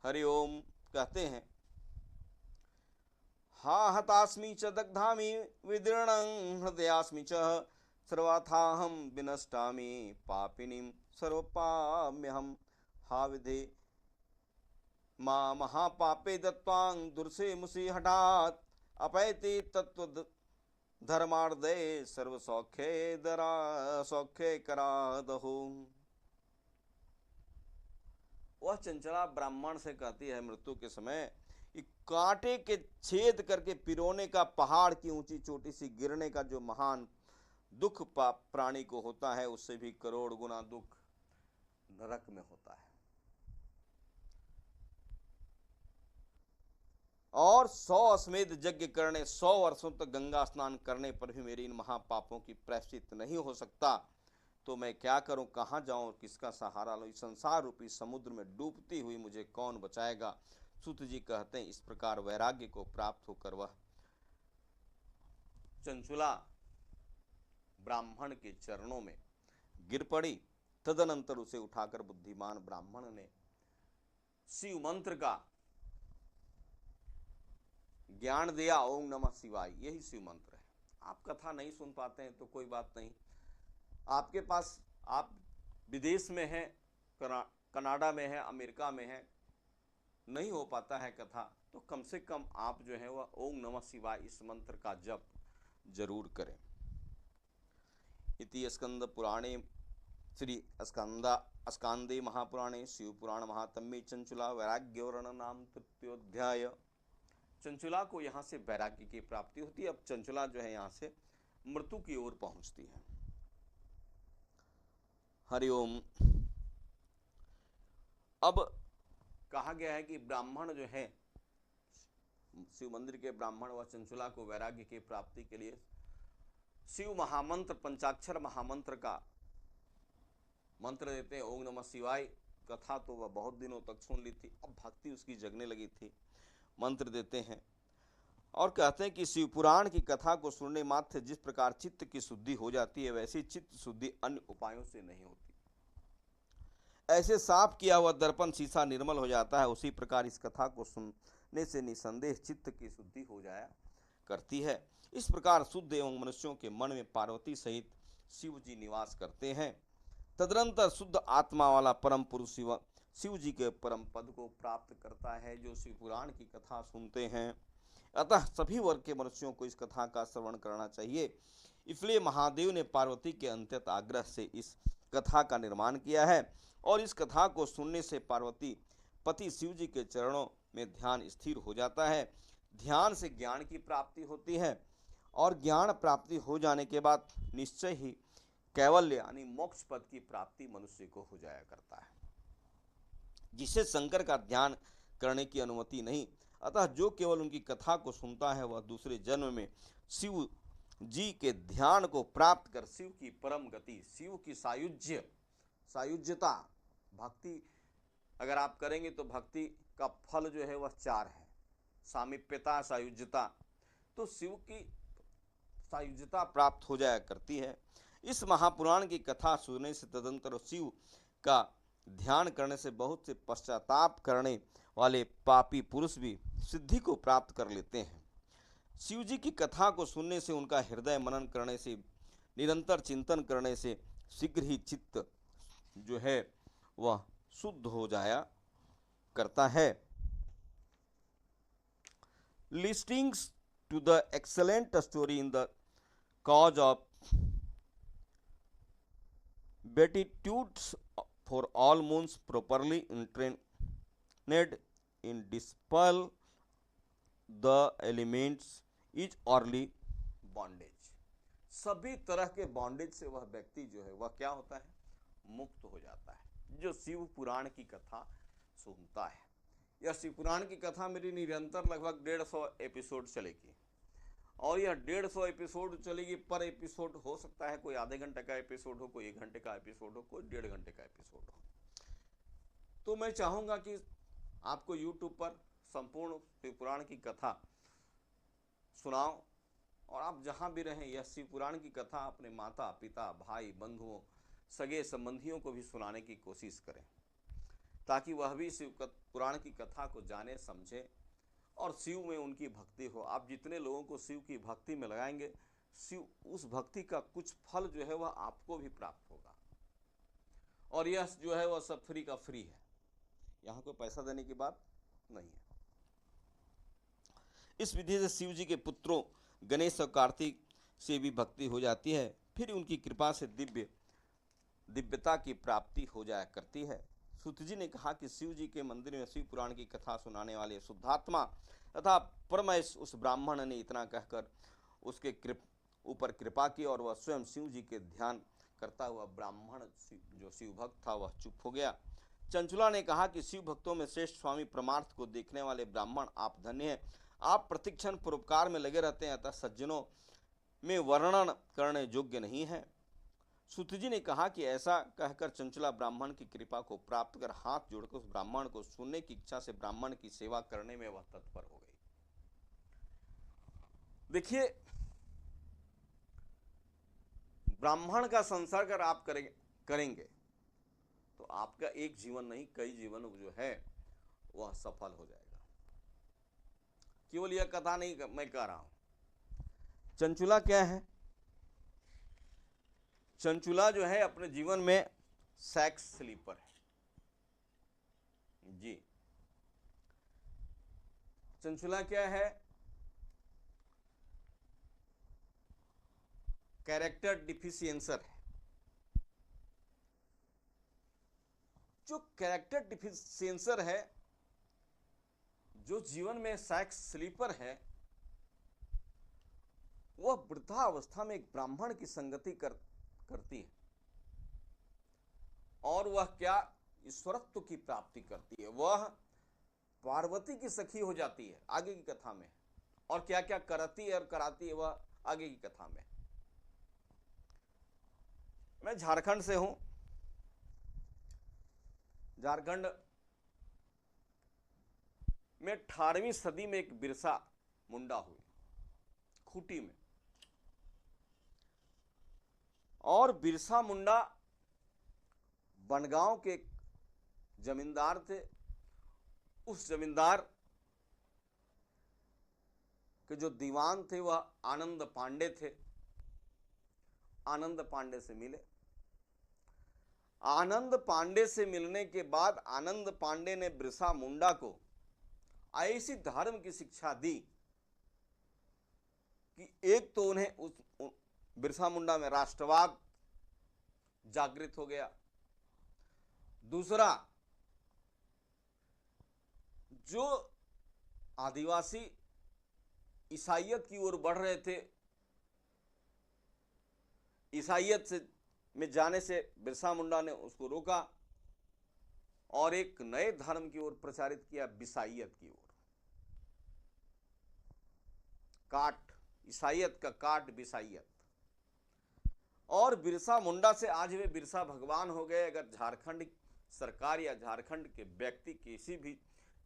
हरिओम कहते हैं, हा हतास्मि च दग्धामि विदीर्णं हृदयास्मि च सर्वथाहं विनष्टामि पापिनीं सर्वपाम्यहं। हा विधे मा महापापे दत्वां दुर्से मुसि हठात् अपैति तत्व धर्मार्दे सर्व सौख्ये करादहु। वह चंचला ब्राह्मण से कहती है मृत्यु के समय, कांटे के छेद करके पिरोने का पहाड़ की ऊंची चोटी से गिरने का जो महान दुख प्राणी को होता है उससे भी करोड़ गुना दुख नरक में होता है। और 100 अश्वमेध यज्ञ करने, 100 वर्षों तक गंगा स्नान करने पर भी मेरी इन महापापों की प्रायश्चित नहीं हो सकता, तो मैं क्या करूं, कहां जाऊं, किसका सहारा लूं? इस संसार रूपी समुद्र में डूबती हुई मुझे कौन बचाएगा? सूत जी कहते हैं, इस प्रकार वैराग्य को प्राप्त होकर वह चंचुला ब्राह्मण के चरणों में गिर पड़ी। तदनंतर उसे उठाकर बुद्धिमान ब्राह्मण ने शिव मंत्र का ज्ञान दिया। ओम नमः शिवाय, यही शिव मंत्र है। आप कथा नहीं सुन पाते हैं तो कोई बात नहीं, आपके पास, आप विदेश में हैं, कनाडा में है, अमेरिका में है, नहीं हो पाता है कथा, तो कम से कम आप जो है वह ओम नमः शिवाय इस मंत्र का जप जरूर करें। इति स्कंद पुराणे श्री स्कांदे महापुराणे शिव पुराण महात्म्ये चंचुला वैराग्य वर्ण नाम तृतीयोध्याय। चंचुला को यहाँ से वैराग्य की प्राप्ति होती है। अब चंचुला जो है यहाँ से मृत्यु की ओर पहुंचती है। हरिओम। अब कहा गया है कि ब्राह्मण जो है, शिव मंदिर के ब्राह्मण व चंचुला को वैराग्य की प्राप्ति के लिए शिव महामंत्र, पंचाक्षर महामंत्र का मंत्र देते हैं। ओम नमः शिवाय कथा तो वह बहुत दिनों तक सुन ली थी, अब भक्ति उसकी जगने लगी थी, मंत्र देते हैं और कहते हैं कि शिव पुराण की कथा को सुनने मात्र जिस प्रकार चित्त की शुद्धि हो जाती है, वैसी चित्त शुद्धि अन्य उपायों से नहीं होती। ऐसे साफ किया हुआ दर्पण शीशा निर्मल हो जाता है, उसी प्रकार इस कथा को सुनने से निसंदेह चित्त की शुद्धि हो जाया करती है। इस प्रकार शुद्ध एवं मनुष्यों के मन में पार्वती सहित शिव जी निवास करते हैं। तदनंतर शुद्ध आत्मा वाला परम पुरुष शिव जी के परम पद को प्राप्त करता है, जो शिव पुराण की कथा सुनते हैं। अतः सभी वर्ग के मनुष्यों को इस कथा का श्रवण करना चाहिए। इसलिए महादेव ने पार्वती के अंत्यत आग्रह से इस कथा का निर्माण किया है और इस कथा को सुनने से पार्वती पति शिव जी के चरणों में ध्यान स्थिर हो जाता है। ध्यान से ज्ञान की प्राप्ति होती है और ज्ञान प्राप्ति हो जाने के बाद निश्चय ही कैवल्य यानी मोक्ष पद की प्राप्ति मनुष्य को हो जाया करता है, जिसे शंकर का ध्यान करने की अनुमति नहीं। अतः जो केवल उनकी कथा को सुनता है, वह दूसरे जन्म में शिव जी के ध्यान को प्राप्त कर शिव की परम गति, शिव की सायुज्यता, भक्ति अगर आप करेंगे तो भक्ति का फल जो है वह 4 है, सामीप्यता, सायुज्यता, तो शिव की सायुज्यता प्राप्त हो जाया करती है। इस महापुराण की कथा सुनने से तदंतर शिव का ध्यान करने से बहुत से पश्चाताप करने वाले पापी पुरुष भी सिद्धि को प्राप्त कर लेते हैं। शिव जी की कथा को सुनने से, उनका हृदय मनन करने से, निरंतर चिंतन करने से शीघ्र ही चित्त जो है वह शुद्ध हो जाया करता है। Listings to the excellent story in the cause of beatitudes for all moons properly trained in dispel the elements is early bondage। सभी तरह के बॉन्डेज से वह व्यक्ति जो है वह क्या होता है, मुक्त हो जाता है, जो शिव पुराण की कथा सुनता है। यह शिव पुराण की कथा मेरी निरंतर लगभग 150 एपिसोड चलेगी और यह 150 एपिसोड चलेगी। पर एपिसोड हो सकता है कोई आधे घंटे का एपिसोड हो, कोई 1 घंटे का एपिसोड हो, कोई 1.5 घंटे का एपिसोड हो। तो मैं चाहूँगा कि आपको YouTube पर संपूर्ण शिव पुराण की कथा सुनाओ और आप जहाँ भी रहें यह शिव पुराण की कथा अपने माता पिता, भाई, बंधुओं, सगे संबंधियों को भी सुनाने की कोशिश करें, ताकि वह भी शिव पुराण की कथा को जाने, समझे और शिव में उनकी भक्ति हो। आप जितने लोगों को शिव की भक्ति में लगाएंगे, शिव उस भक्ति का कुछ फल जो है वह आपको भी प्राप्त होगा। और यह जो है वह सब फ्री का फ्री है, यहाँ कोई पैसा देने की बात नहीं है। इस विधि से शिव जी के पुत्रों गणेश और कार्तिक से भी भक्ति हो जाती है, फिर उनकी कृपा से दिव्यता की प्राप्ति हो जाया करती है। सूत जी ने कहा कि शिव जी के मंदिर में शिव पुराण की कथा सुनाने वाले शुद्धात्मा तथा परमेश उस ब्राह्मण ने इतना कहकर उसके ऊपर कृपा की और वह स्वयं शिव जी के ध्यान करता हुआ ब्राह्मण जो शिव भक्त था वह चुप हो गया। चंचुला ने कहा कि शिव भक्तों में श्रेष्ठ स्वामी परमार्थ को देखने वाले ब्राह्मण आप धन्य हैं, आप प्रतिक्षण परोपकार में लगे रहते हैं, अतः सज्जनों में वर्णन करने योग्य नहीं है। सूत जी ने कहा कि ऐसा कहकर चंचला ब्राह्मण की कृपा को प्राप्त कर हाथ जोड़कर उस ब्राह्मण को सुनने की इच्छा से ब्राह्मण की सेवा करने में वह तत्पर हो गई। देखिए, ब्राह्मण का संसर्ग अगर आप करेंगे तो आपका एक जीवन नहीं कई जीवन जो है वह सफल हो जाएगा। केवल यह कथा नहीं मैं कह रहा हूं। चंचुला क्या है? चंचुला जो है अपने जीवन में सेक्स स्लीपर है जी। चंचुला क्या है? कैरेक्टर डिफिशियंसर है। जो कैरेक्टर डिफिशियंसर है, जो जीवन में सेक्स स्लीपर है, वह वृद्धावस्था में एक ब्राह्मण की संगति करती है और वह क्या ईश्वरत्व की प्राप्ति करती है। वह पार्वती की सखी हो जाती है आगे की कथा में, और क्या क्या करती है और कराती है वह आगे की कथा में। मैं झारखंड से हूं। झारखंड में 18वीं सदी में एक बिरसा मुंडा हुई खूंटी में, और बिरसा मुंडा बनगांव के एक जमींदार थे। उस जमींदार के जो दीवान थे वह आनंद पांडे थे। आनंद पांडे से मिले। आनंद पांडे से मिलने के बाद आनंद पांडे ने बिरसा मुंडा को ऐसी धर्म की शिक्षा दी कि एक तो उन्हें उस बिरसा मुंडा में राष्ट्रवाद जागृत हो गया। दूसरा, जो आदिवासी ईसाइयत की ओर बढ़ रहे थे, ईसाइयत से में जाने से बिरसा मुंडा ने उसको रोका और एक नए धर्म की ओर प्रचारित किया, बिसाइयत की ओर। काट, ईसाइयत का काट बिसाइयत। और बिरसा मुंडा से आज वे बिरसा भगवान हो गए। अगर झारखंड सरकार या झारखंड के व्यक्ति किसी भी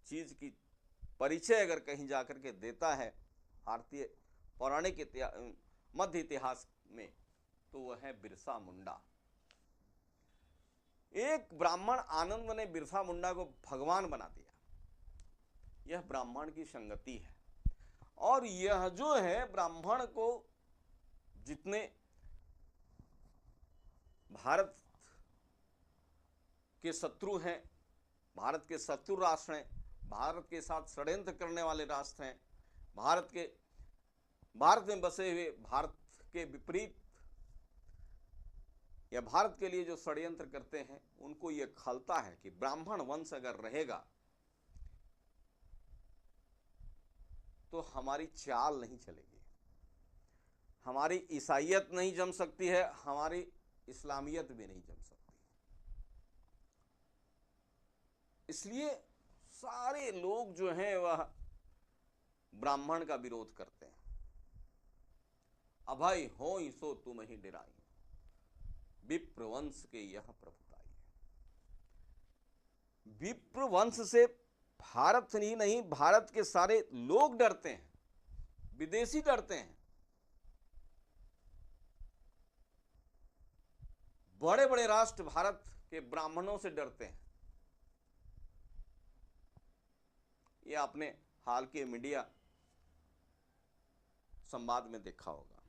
चीज की परिचय अगर कहीं जाकर के देता है भारतीय पौराणिक मध्य इतिहास में, तो वह है बिरसा मुंडा। एक ब्राह्मण आनंद ने बिरसा मुंडा को भगवान बना दिया। यह ब्राह्मण की संगति है। और यह जो है ब्राह्मण को जितने भारत के शत्रु हैं, भारत के शत्रु राष्ट्र हैं, भारत के साथ षड्यंत्र करने वाले राष्ट्र हैं, भारत में बसे हुए भारत के विपरीत या भारत के लिए जो षड्यंत्र करते हैं, उनको यह खलता है कि ब्राह्मण वंश अगर रहेगा तो हमारी चाल नहीं चलेगी, हमारी ईसाइयत नहीं जम सकती है, हमारी इस्लामियत भी नहीं जम सकती। इसलिए सारे लोग जो हैं वह ब्राह्मण का विरोध करते हैं। अभय हो सो तुम ही डराई, विप्र वंश के यह प्रभुताई। विप्र वंश से भारत ही नहीं, भारत के सारे लोग डरते हैं, विदेशी डरते हैं। बड़े बड़े राष्ट्र भारत के ब्राह्मणों से डरते हैं। यह आपने हाल के मीडिया संवाद में देखा होगा।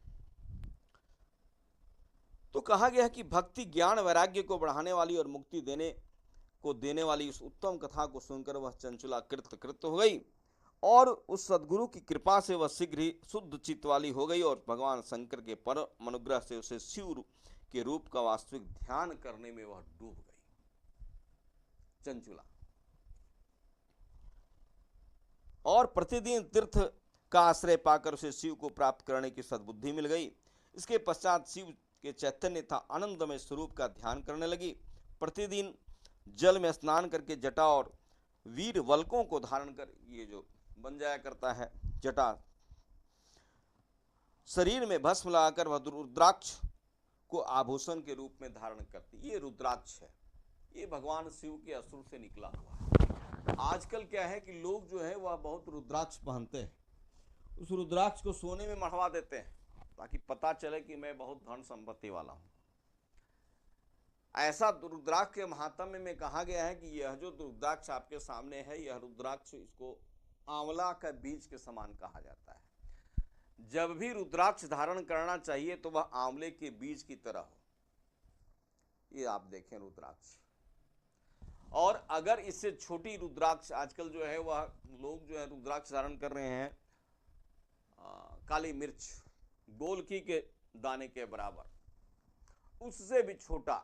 तो कहा गया कि भक्ति, ज्ञान, वैराग्य को बढ़ाने वाली और मुक्ति देने वाली उस उत्तम कथा को सुनकर वह चंचुला कृत हो गई और उस सदगुरु की कृपा से वह शीघ्र ही शुद्ध चित्त वाली हो गई और भगवान शंकर के परम अनुग्रह से उसे शिव के रूप का वास्तविक ध्यान करने में वह डूब गई। चंचुला और प्रतिदिन तीर्थ का आश्रय पाकर उसे शिव को प्राप्त करने की सद्बुद्धि मिल गई। इसके पश्चात शिव के चैतन्य था आनंदमय स्वरूप का ध्यान करने लगी। प्रतिदिन जल में स्नान करके जटा और वीर वल्कों को धारण कर, ये जो बन जाया करता है जटा, शरीर में भस्म लगाकर वह रुद्राक्ष को आभूषण के रूप में धारण करती। ये रुद्राक्ष है, ये भगवान शिव के असुर से निकला हुआ है। आजकल क्या है कि लोग जो है वह बहुत रुद्राक्ष पहनते हैं, उस रुद्राक्ष को सोने में मढ़वा देते हैं ताकि पता चले कि मैं बहुत धन संपत्ति वाला हूं। ऐसा रुद्राक्ष के महात्म्य में कहा गया है कि यह जो रुद्राक्ष आपके सामने है, यह रुद्राक्ष, इसको आंवला का बीज के समान कहा जाता है। जब भी रुद्राक्ष धारण करना चाहिए तो वह आंवले के बीज की तरह हो। ये आप देखें रुद्राक्ष। और अगर इससे छोटी रुद्राक्ष, आजकल जो है वह लोग जो है रुद्राक्ष धारण कर रहे हैं काली मिर्च, गोलकी के दाने के बराबर, उससे भी छोटा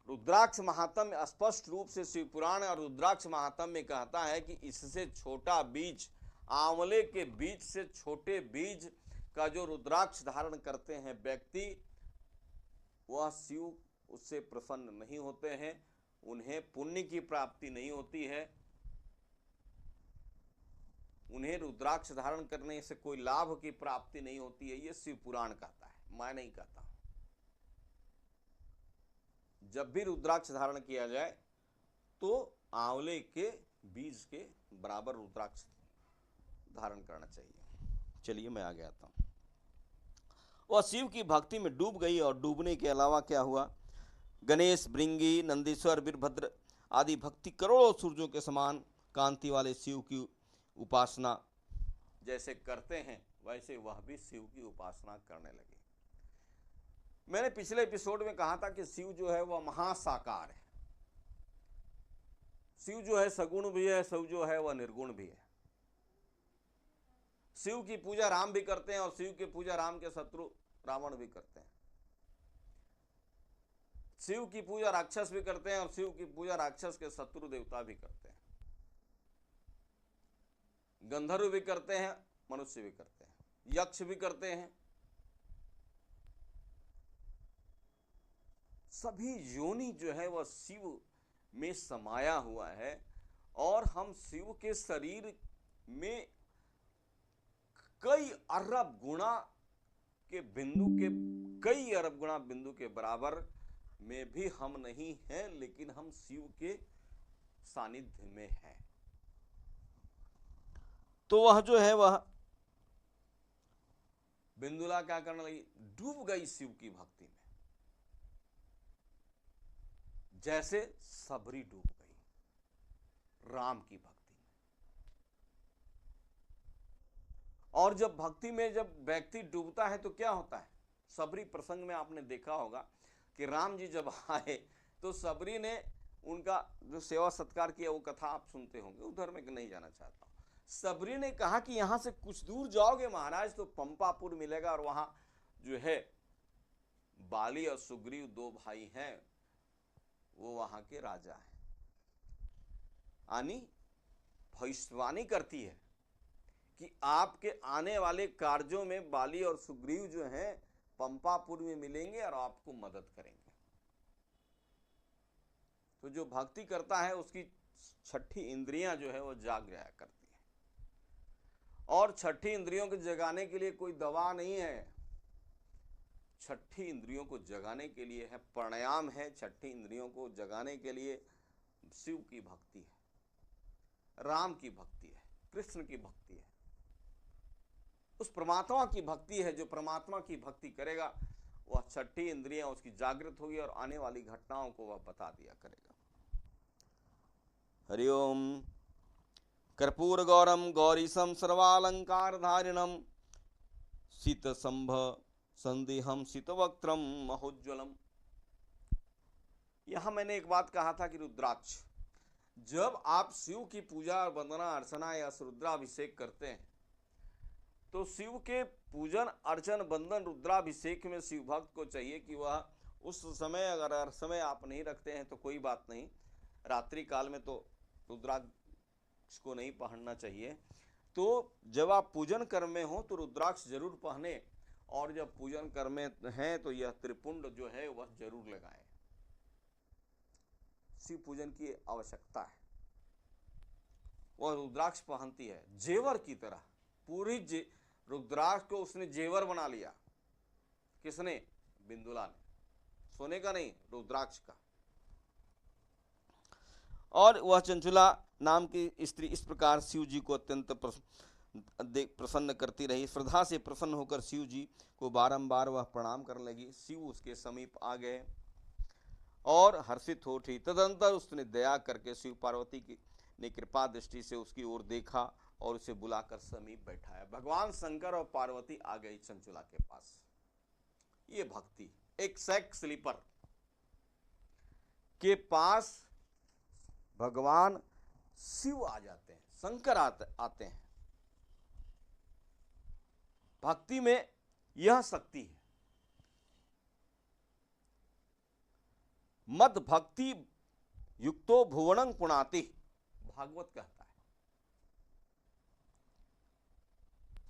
रुद्राक्ष महात्म्य स्पष्ट रूप से शिव पुराण और रुद्राक्ष महात्म्य में कहता है कि इससे छोटा बीज, आंवले के बीज से छोटे बीज का जो रुद्राक्ष धारण करते हैं व्यक्ति, वह शिव उससे प्रसन्न नहीं होते हैं, उन्हें पुण्य की प्राप्ति नहीं होती है, उन्हें रुद्राक्ष धारण करने से कोई लाभ की प्राप्ति नहीं होती है। ये शिव पुराण कहता है, मैं नहीं कहता। जब भी रुद्राक्ष धारण किया जाए तो आंवले के बीज के बराबर रुद्राक्ष धारण करना चाहिए। चलिए मैं आगे आता हूं। वह शिव की भक्ति में डूब गई और डूबने के अलावा क्या हुआ, गणेश, भृंगी, नंदीश्वर, वीरभद्र आदि भक्ति करोड़ों सूर्यों के समान कांति वाले शिव की उपासना जैसे करते हैं, वैसे वह भी शिव की उपासना करने लगे। मैंने पिछले एपिसोड में कहा था कि शिव जो है वह महासाकार है। शिव जो है सगुण भी है, शिव जो है वह निर्गुण भी है। शिव की पूजा राम भी करते हैं और शिव की पूजा राम के शत्रु रावण भी करते हैं। शिव की पूजा राक्षस भी करते हैं और शिव की पूजा राक्षस के शत्रु देवता भी करते हैं। गंधर्व भी करते हैं, मनुष्य भी करते हैं, यक्ष भी करते हैं। सभी योनि जो है वह शिव में समाया हुआ है और हम शिव के शरीर में कई अरब गुणा के बिंदु के, कई अरब गुणा बिंदु के बराबर में भी हम नहीं हैं, लेकिन हम शिव के सानिध्य में हैं। तो वह जो है वह बिंदुला क्या करने लगी, डूब गई शिव की भक्ति में, जैसे सबरी डूब गई राम की भक्ति में। और जब भक्ति में जब व्यक्ति डूबता है तो क्या होता है, सबरी प्रसंग में आपने देखा होगा कि राम जी जब आए तो सबरी ने उनका जो सेवा सत्कार किया, वो कथा आप सुनते होंगे, उधर में नहीं जाना चाहता हूं। सबरी ने कहा कि यहां से कुछ दूर जाओगे महाराज तो पंपापुर मिलेगा और वहां जो है बाली और सुग्रीव दो भाई हैं, वो वहां के राजा हैं। आनी भविष्यवाणी करती है कि आपके आने वाले कार्यों में बाली और सुग्रीव जो हैं पंपापुर में मिलेंगे और आपको मदद करेंगे। तो जो भक्ति करता है उसकी छठी इंद्रियां जो है वो जाग जाया करती है। और छठी इंद्रियों को जगाने के लिए कोई दवा नहीं है, छठी इंद्रियों को जगाने के लिए है प्राणायाम है। छठी इंद्रियों को जगाने के लिए शिव की भक्ति है, राम की भक्ति है, कृष्ण की भक्ति है, उस परमात्मा की भक्ति है। जो परमात्मा की भक्ति करेगा वह छठी इंद्रियां उसकी जागृत होगी और आने वाली घटनाओं को वह बता दिया करेगा। हरिओम। कर्पूर गौरम गौरीशम सर्वालंकार धारिणम शीत संभ संदेहम शीतवक्त्रम महोज्वलम। यहां मैंने एक बात कहा था कि रुद्राक्ष, जब आप शिव की पूजा, वंदना, अर्चना या रुद्राभिषेक करते हैं तो शिव के पूजन, अर्चन, वंदन, रुद्राभिषेक में शिव भक्त को चाहिए कि वह उस समय, अगर हर समय आप नहीं रखते हैं तो कोई बात नहीं, रात्रि काल में तो रुद्राक्ष को नहीं पहनना चाहिए। तो जब आप पूजन कर्म में हो तो रुद्राक्ष जरूर पहने, और जब पूजन कर्म में हैं तो यह त्रिपुंड जो है वह जरूर लगाएं। शिव पूजन की आवश्यकता है। वह रुद्राक्ष पहनती है जेवर की तरह, पूरी रुद्राक्ष को उसने जेवर बना लिया। किसने? बिंदुला ने। सोने का नहीं, रुद्राक्ष का। और वह चंचुला नाम की स्त्री इस प्रकार शिव जी को अत्यंत प्रसन्न करती रही। श्रद्धा से प्रसन्न होकर शिव जी को बारंबार वह प्रणाम करने लगी। शिव उसके समीप आ गए और हर्षित हो उठी। तदंतर उसने दया करके शिव पार्वती की ने कृपा दृष्टि से उसकी ओर देखा और उसे बुलाकर समीप बैठाया। भगवान शंकर और पार्वती आ गई चंचुला के पास। ये भक्ति, एक सेक्स स्लीपर। के पास भगवान शिव आ जाते हैं, शंकर आते हैं। भक्ति में यह शक्ति है। मद भक्ति युक्तो भुवनं पुनाति, भागवत कहता है।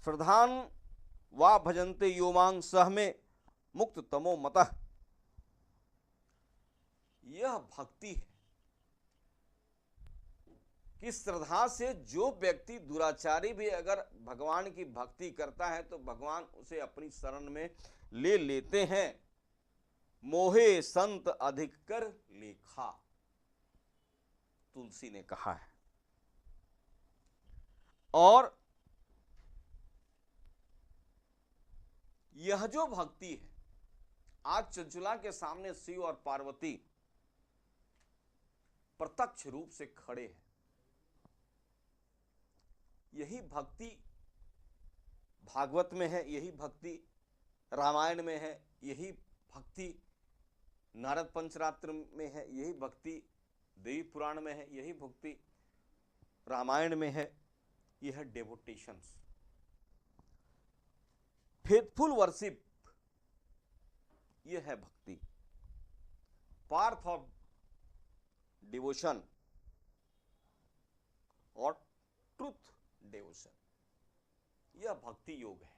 प्रधान वा भजन्ते योमांग सह में मुक्त तमो मतः, यह भक्ति है कि श्रद्धा से जो व्यक्ति दुराचारी भी अगर भगवान की भक्ति करता है तो भगवान उसे अपनी शरण में ले लेते हैं। मोहे संत अधिक कर लेखा, तुलसी ने कहा है। और यह जो भक्ति है, आज चंचुला के सामने शिव और पार्वती प्रत्यक्ष रूप से खड़े हैं। यही भक्ति भागवत में है, यही भक्ति रामायण में है, यही भक्ति नारद पंचरात्र में है, यही भक्ति देवी पुराण में है, यही भक्ति रामायण में है। यह है डेवोटेशंस, फेथफुल वर्शिप, यह है भक्ति। पार्थ ऑफ डिवोशन और ट्रुथ डिवोशन, यह भक्ति योग है।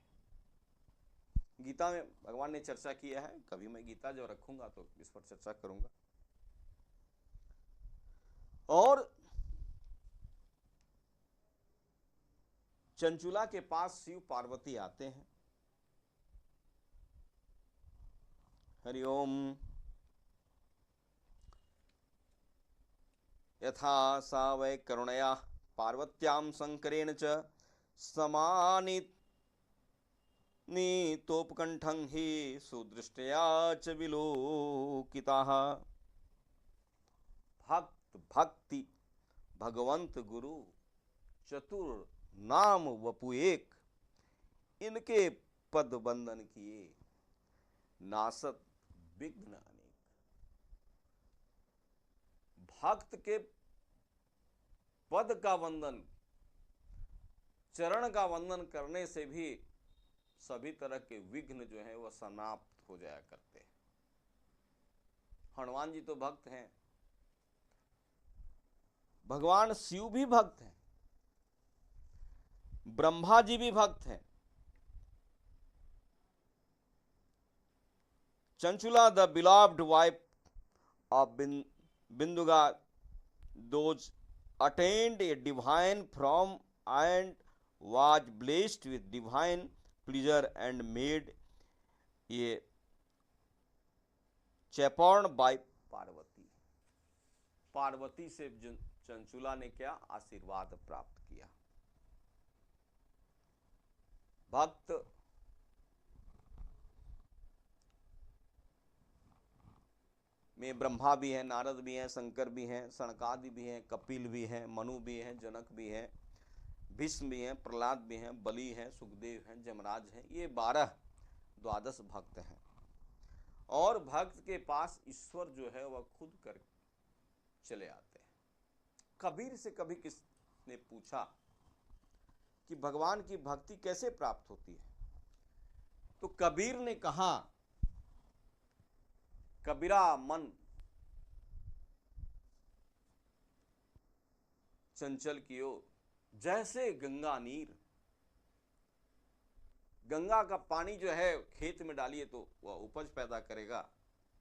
गीता में भगवान ने चर्चा किया है, कभी मैं गीता जो रखूंगा तो इस पर चर्चा करूंगा। और चंचुला के पास शिव पार्वती आते हैं। हरिओम। यथा सा वै करुणया पार्वत्यां शंकरेण च समानीतोपकंठं हि सुदृष्टया च विलोकिताः। भक्त भक्ति भगवंत गुरु चतुर नाम वपु एक, इनके पद बंदन किए नासत विघ्न अनेक। भक्त के पद का वंदन, चरण का वंदन करने से भी सभी तरह के विघ्न जो है वह समाप्त हो जाया करते हैं। हनुमान जी तो भक्त हैं, भगवान शिव भी भक्त हैं, ब्रह्मा जी भी भक्त हैं। Chanchula the beloved wife of Binduga, those attained a divine form and was blessed with divine pleasure and made a chaperon by Parvati. Parvati से चंचुला ने क्या आशीर्वाद प्राप्त किया। भक्त में ब्रह्मा भी हैं, नारद भी हैं, शंकर भी हैं, सनकादि भी हैं, कपिल भी हैं, मनु भी हैं, जनक भी हैं, भीष्म भी हैं, प्रहलाद भी हैं, बलि हैं, सुखदेव हैं, जमराज हैं। ये 12 भक्त हैं। और भक्त के पास ईश्वर जो है वह खुद कर चले आते हैं। कबीर से कभी किसने पूछा कि भगवान की भक्ति कैसे प्राप्त होती है, तो कबीर ने कहा, कबीरा मन चंचल कियो जैसे गंगा नीर। गंगा का पानी जो है खेत में डालिए तो वह उपज पैदा करेगा,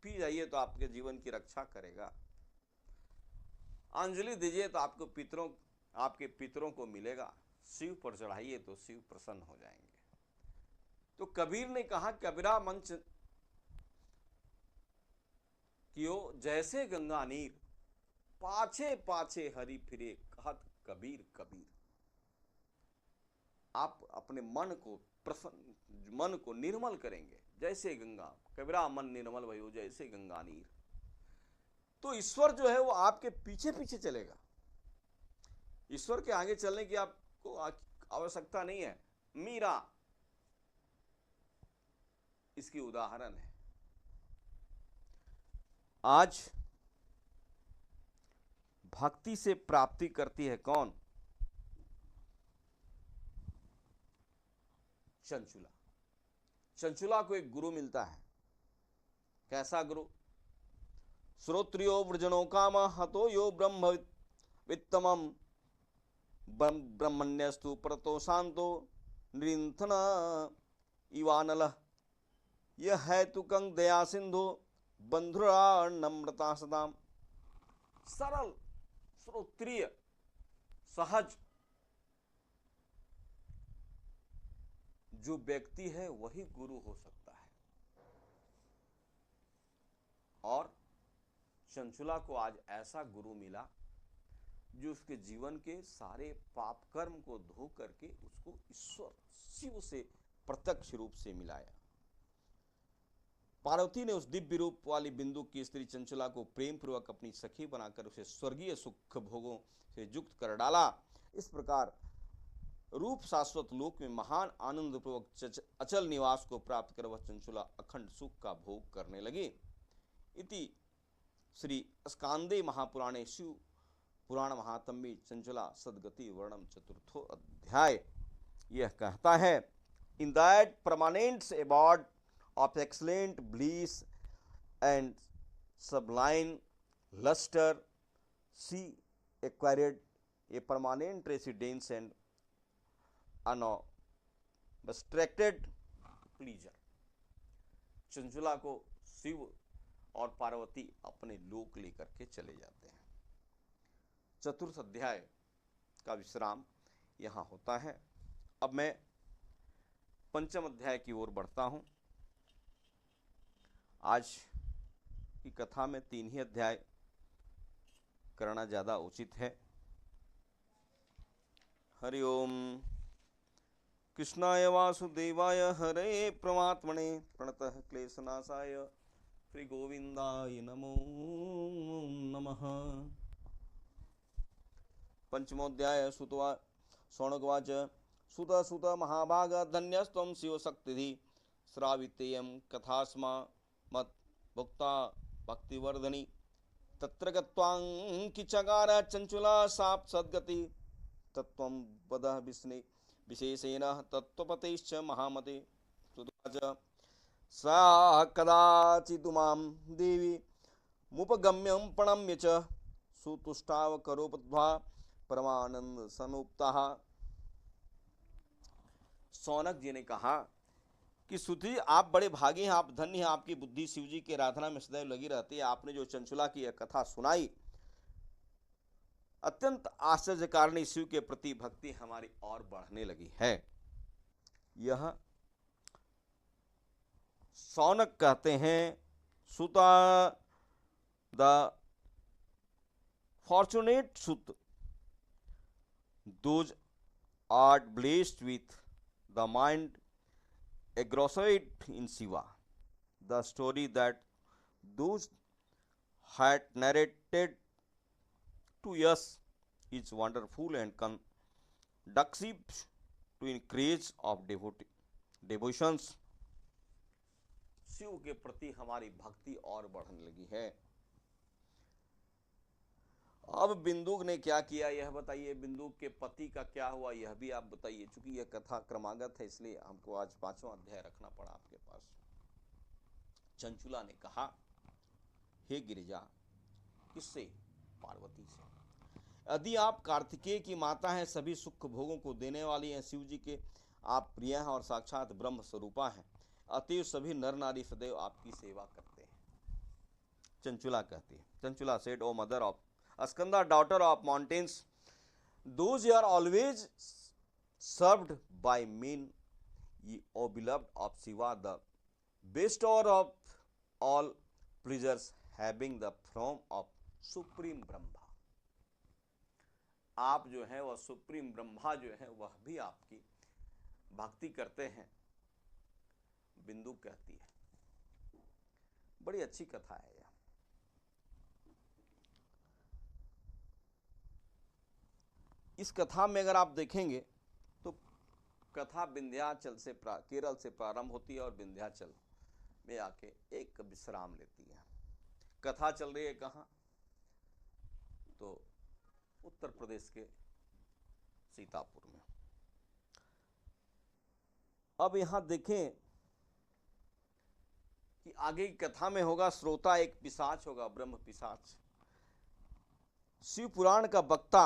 पी जाइए तो आपके जीवन की रक्षा करेगा, अंजलि दीजिए तो आपके पितरों को मिलेगा, शिव पर चढ़ाइए तो शिव प्रसन्न हो जाएंगे। तो कबीर ने कहा, कबीरा मन कियो जैसे गंगा नीर, पाछे पाछे हरि फिरे कहत कबीर कबीर। आप अपने मन को निर्मल करेंगे जैसे गंगा, कबीरा मन निर्मल भयो जैसे गंगा नीर। तो ईश्वर जो है वो आपके पीछे पीछे चलेगा। ईश्वर के आगे चलने की आपको आवश्यकता नहीं है। मीरा इसकी उदाहरण है। आज भक्ति से प्राप्ति करती है कौन? चंचुला। चंचुला को एक गुरु मिलता है। कैसा गुरु? श्रोत्रियो वृजनो काम हतो यो ब्रह्म वित्तमम ब्रह्मण्यस्तु परतो शांतो निरिंथन इवानल यह है तुकंग दया सिंधु बंधुरा नम्रता सदाम। सरल, श्रोत्रिय, सहज जो व्यक्ति है वही गुरु हो सकता है। और चंचुला को आज ऐसा गुरु मिला जो उसके जीवन के सारे पाप कर्म को धो करके उसको ईश्वर शिव से प्रत्यक्ष रूप से मिलाया। पार्वती ने उस दिव्य रूप वाली बिंदु की स्त्री चंचुला को प्रेम पूर्वक अपनी सखी बनाकर उसे स्वर्गीय सुख भोगों से युक्त कर डाला। इस प्रकार रूप शाश्वत लोक में महान आनंद पूर्वक अचल निवास को प्राप्त कर वह चंचुला अखंड सुख का भोग करने लगी। इति श्री स्कांदे महापुराणे शिव पुराण महात्म्ये चंचुला सद्गति वर्णम चतुर्थो अध्याय। यह कहता है, in that permanent abode of excellent bliss and sublime luster, she acquired a permanent residence and unobstructed pleasure. Chanchula को शिव और पार्वती अपने लोक लेकर के चले जाते हैं। चतुर्थ अध्याय का विश्राम यहाँ होता है। अब मैं पंचम अध्याय की ओर बढ़ता हूँ। आज की कथा में 3 ही अध्याय करना ज़्यादा उचित है। हरि ओम कृष्णाय वासुदेवाय हरे परमात्मने प्रणतः क्लेशनाशाय श्री गोविंदाय नमो नमः। पंचमोऽध्याय सुतवा शौनकवाच सुत सुत महाभाग धन्यस्त्वं शिवशक्तिधि श्रावितेयं कथास्मा मत भुक्ता भक्तिवर्धनी तत्र गत्वांकिचकार चंचुला साप सद्गति तत्त्वं वद विष्णे विशेषेण तत्त्वपतेश्च महामते। सुतवाच सा कदाचिदुमां देवी मुपगम्यं प्रणम्य च सुतुष्टावकरोपध्वा परमानंद समुप्तः। सौनक जी ने कहा कि सुधी आप बड़े भागी हैं, आप धन्य हैं, आपकी बुद्धि शिव जी की आराधना में सदैव लगी रहती है। आपने जो चंचुला की यह कथा सुनाई अत्यंत आश्चर्यकारिणी, शिव के प्रति भक्ति हमारी और बढ़ने लगी है। यह सौनक कहते हैं, Suta the fortunate Suta those are blessed with the mind engrossed in Shiva. The story that those had narrated to us is wonderful and conducive to increase of devotions. Shiva के प्रति हमारी भक्ति और बढ़ने लगी है। अब बिंदुक ने क्या किया यह बताइए, बिंदुक के पति का क्या हुआ यह भी आप बताइए। चूंकि यह कथा क्रमागत है इसलिए हमको आज 5वां अध्याय रखना पड़ा आपके पास। चंचुला ने कहा, हे गिरिजा, किससे? पार्वती से। यदि आप कार्तिकेय की माता हैं, सभी सुख भोगों को देने वाली हैं, शिव जी के आप प्रिय हैं और साक्षात ब्रह्म स्वरूपा हैं, अतएव सभी नर नारी सदैव आपकी सेवा करते हैं। चंचुला कहती है, Chanchula said, oh mother of Skanda, daughter of mountains, those you are always served by men, ye O beloved of Shiva, the bestower of all pleasures, having the form of supreme Brahma. आप जो है वह सुप्रीम ब्रह्मा जो है वह भी आपकी भक्ति करते हैं। बिंदु कहती है, बड़ी अच्छी कथा है। इस कथा में अगर आप देखेंगे तो कथा विंध्याचल से केरल से प्रारंभ होती है और विंध्याचल में आके एक विश्राम लेती है। कथा चल रही है कहाँ? तो उत्तर प्रदेश के सीतापुर में। अब यहां देखें कि आगे की कथा में होगा, श्रोता एक पिशाच होगा, ब्रह्म पिशाच। शिव पुराण का वक्ता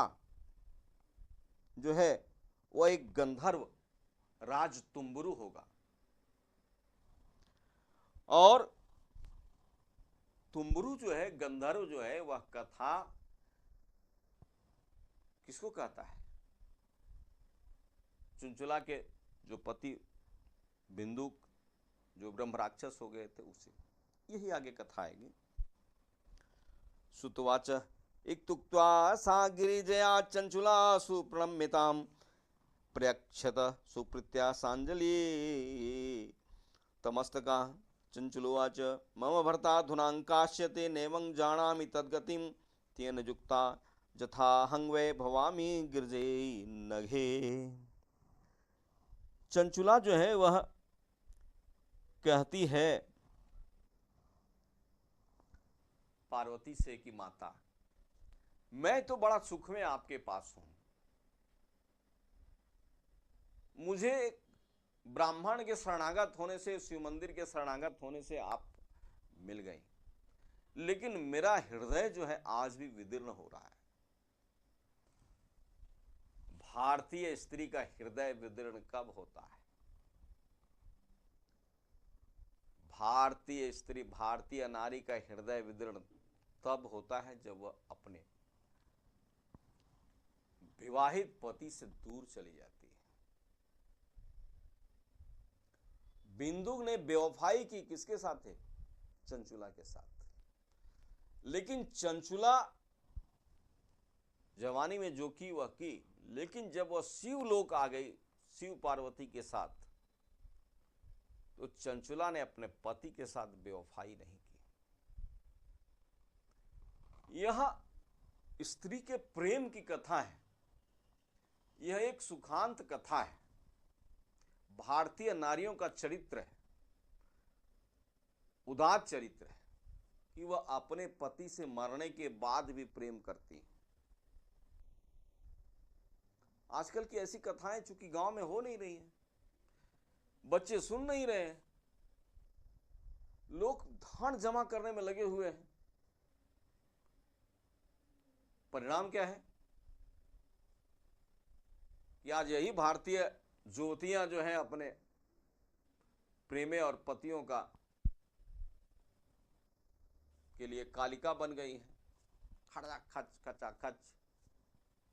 जो है वह एक गंधर्व राज तुम्बुरु होगा, और तुम्बुरु जो है, गंधर्व जो है, वह कथा किसको कहता है? चुंचुला के जो पति बिंदु जो ब्रह्म राक्षस हो गए थे, उसे। यही आगे कथा आएगी। सुतवाच इत्युक्त्वा सा गिरिजया चंचुला सुप्रणम्यताम् प्रयक्षत सुप्रीत्या सांजलि तमस्तका। चंचुलोवाच मम भर्ता धुनांकाश्यते नैवं जानामि तद्गतिं तेन युक्ता यथा हं वै भवामि गिरिजे नघे। चंचुला जो है वह कहती है पार्वती से कि माता, मैं तो बड़ा सुख में आपके पास हूं, मुझे ब्राह्मण के शरणागत होने से, शिव मंदिर के शरणागत होने से आप मिल गई, लेकिन मेरा हृदय जो है आज भी विदीर्ण हो रहा है। भारतीय स्त्री का हृदय विदीर्ण कब होता है? भारतीय स्त्री, भारतीय नारी का हृदय विदीर्ण तब होता है जब वह अपने विवाहित पति से दूर चली जाती है। बिंदु ने बेवफाई की किसके साथ है? चंचुला के साथ। लेकिन चंचुला जवानी में जो की वह की, लेकिन जब वह शिवलोक आ गई शिव पार्वती के साथ, तो चंचुला ने अपने पति के साथ बेवफाई नहीं की। यह स्त्री के प्रेम की कथा है, यह एक सुखांत कथा है, भारतीय नारियों का चरित्र है, उदात्त चरित्र है कि वह अपने पति से मरने के बाद भी प्रेम करती है। आजकल की ऐसी कथाएं चूंकि गांव में हो नहीं रही हैं, बच्चे सुन नहीं रहे हैं, लोग धन जमा करने में लगे हुए हैं। परिणाम क्या है कि आज यही भारतीय ज्योतियां जो हैं अपने प्रेमे और पतियों का के लिए कालिका बन गई हैं। खड़ा खच खचा खच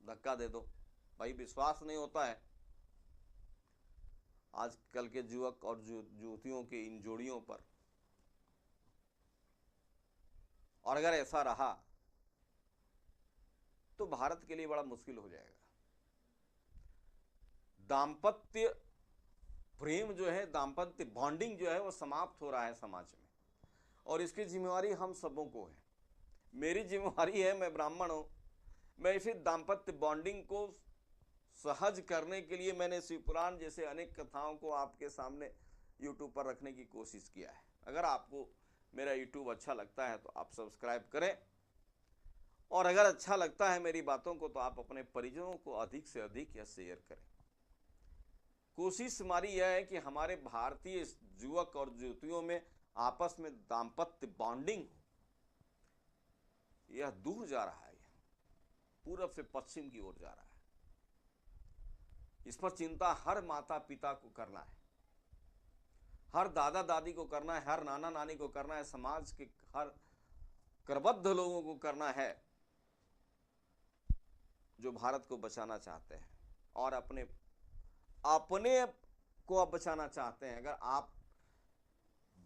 धक्का दे दो भाई, विश्वास नहीं होता है आजकल के युवक और युवतियों की इन जोड़ियों पर। और अगर ऐसा रहा तो भारत के लिए बड़ा मुश्किल हो जाएगा। दाम्पत्य प्रेम जो है, दाम्पत्य बॉन्डिंग जो है, वो समाप्त हो रहा है समाज में, और इसकी जिम्मेवारी हम सबों को है। मेरी जिम्मेवारी है, मैं ब्राह्मण हूं, मैं इसे दाम्पत्य बॉन्डिंग को सहज करने के लिए मैंने शिवपुराण जैसे अनेक कथाओं को आपके सामने यूट्यूब पर रखने की कोशिश किया है। अगर आपको मेरा यूट्यूब अच्छा लगता है तो आप सब्सक्राइब करें, और अगर अच्छा लगता है मेरी बातों को तो आप अपने परिजनों को अधिक से अधिक यह शेयर करें। कोशिश हमारी यह है कि हमारे भारतीय युवक और युवतियों में आपस में दाम्पत्य बॉन्डिंग हो। यह दूर जा रहा है, पूरब से पश्चिम की ओर जा रहा है। इस पर चिंता हर माता पिता को करना है, हर दादा दादी को करना है, हर नाना नानी को करना है, समाज के हर करबद्ध लोगों को करना है जो भारत को बचाना चाहते हैं और अपने को आप बचाना चाहते हैं। अगर आप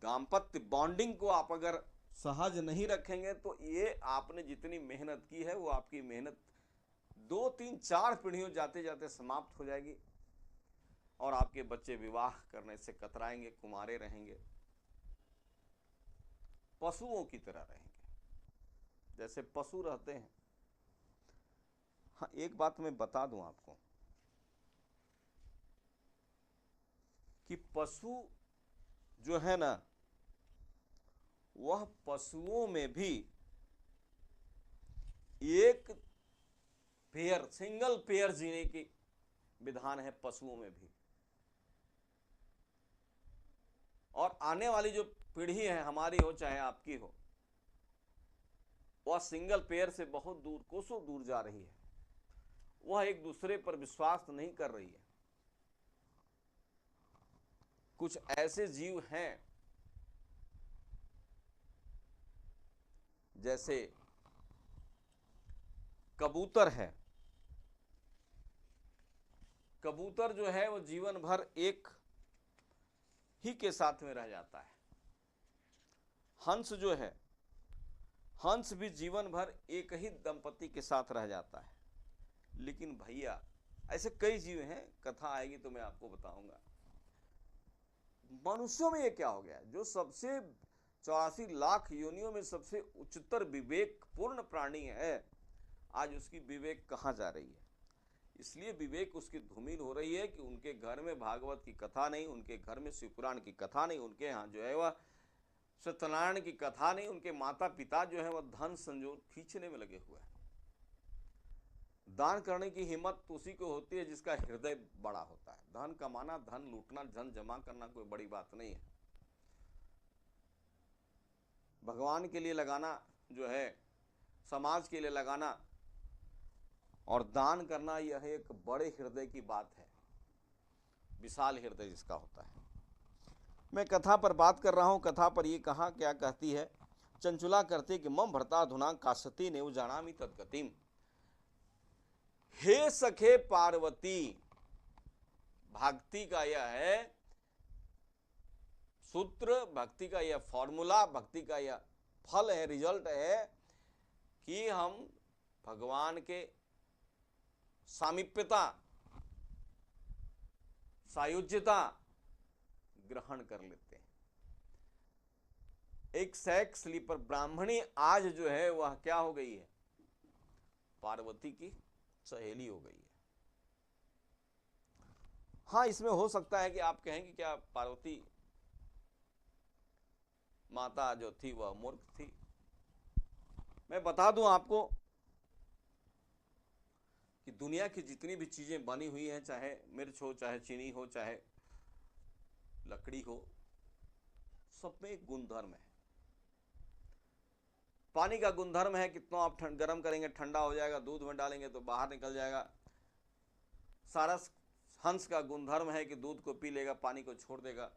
दाम्पत्य बॉन्डिंग को आप अगर सहज नहीं रखेंगे तो ये आपने जितनी मेहनत की है वो आपकी मेहनत 2 3 4 पीढ़ियों जाते जाते समाप्त हो जाएगी, और आपके बच्चे विवाह करने से कतराएंगे, कुमारे रहेंगे, पशुओं की तरह रहेंगे जैसे पशु रहते हैं। हाँ, एक बात मैं बता दूं आपको कि पशु जो है ना, वह पशुओं में भी एक पेयर, सिंगल पेयर जीने की विधान है पशुओं में भी। और आने वाली जो पीढ़ी है, हमारी हो चाहे आपकी हो, वह सिंगल पेयर से बहुत दूर, कोसों दूर जा रही है। वह एक दूसरे पर विश्वास नहीं कर रही है। कुछ ऐसे जीव हैं जैसे कबूतर है। कबूतर जो है वो जीवन भर एक ही के साथ में रह जाता है। हंस जो है, हंस भी जीवन भर एक ही दंपति के साथ रह जाता है। लेकिन भैया ऐसे कई जीव हैं, कथा आएगी तो मैं आपको बताऊंगा। मनुष्यों में ये क्या हो गया, जो सबसे 84 लाख योनियों में सबसे उच्चतर विवेक पूर्ण प्राणी है, आज उसकी विवेक कहाँ जा रही है। इसलिए विवेक उसकी धूमिल हो रही है कि उनके घर में भागवत की कथा नहीं, उनके घर में शिवपुराण की कथा नहीं, उनके यहाँ जो है वह सत्यनारायण की कथा नहीं। उनके माता पिता जो है वह धन संजोग खींचने में लगे हुए हैं। दान करने की हिम्मत उसी को होती है जिसका हृदय बड़ा होता है। धन कमाना, धन लूटना, धन जमा करना कोई बड़ी बात नहीं है। भगवान के लिए लगाना जो है, समाज के लिए लगाना और दान करना, यह एक बड़े हृदय की बात है, विशाल हृदय जिसका होता है। मैं कथा पर बात कर रहा हूं। कथा पर ये कहा, क्या कहती है, चंचुला करते कि मम भरता धुना काशती ने जानामी तद्गतिम। हे सखे पार्वती, भक्ति का यह है सूत्र, भक्ति का यह फॉर्मूला, भक्ति का यह फल है, रिजल्ट है कि हम भगवान के सामीप्यता, सायुज्यता ग्रहण कर लेते हैं। एक सेक्स स्लीपर ब्राह्मणी आज जो है वह क्या हो गई है, पार्वती की सहेली हो गई है। हाँ, इसमें हो सकता है कि आप कहें कि क्या पार्वती माता जो थी वह मूर्ख थी। मैं बता दूं आपको कि दुनिया की जितनी भी चीजें बनी हुई हैं, चाहे मिर्च हो, चाहे चीनी हो, चाहे लकड़ी हो, सब में एक गुणधर्म है। पानी का गुणधर्म है, कितना आप गर्म करेंगे ठंडा हो जाएगा, दूध में डालेंगे तो बाहर निकल जाएगा। सारस हंस का गुणधर्म है कि दूध को पी लेगा, पानी को छोड़ देगा।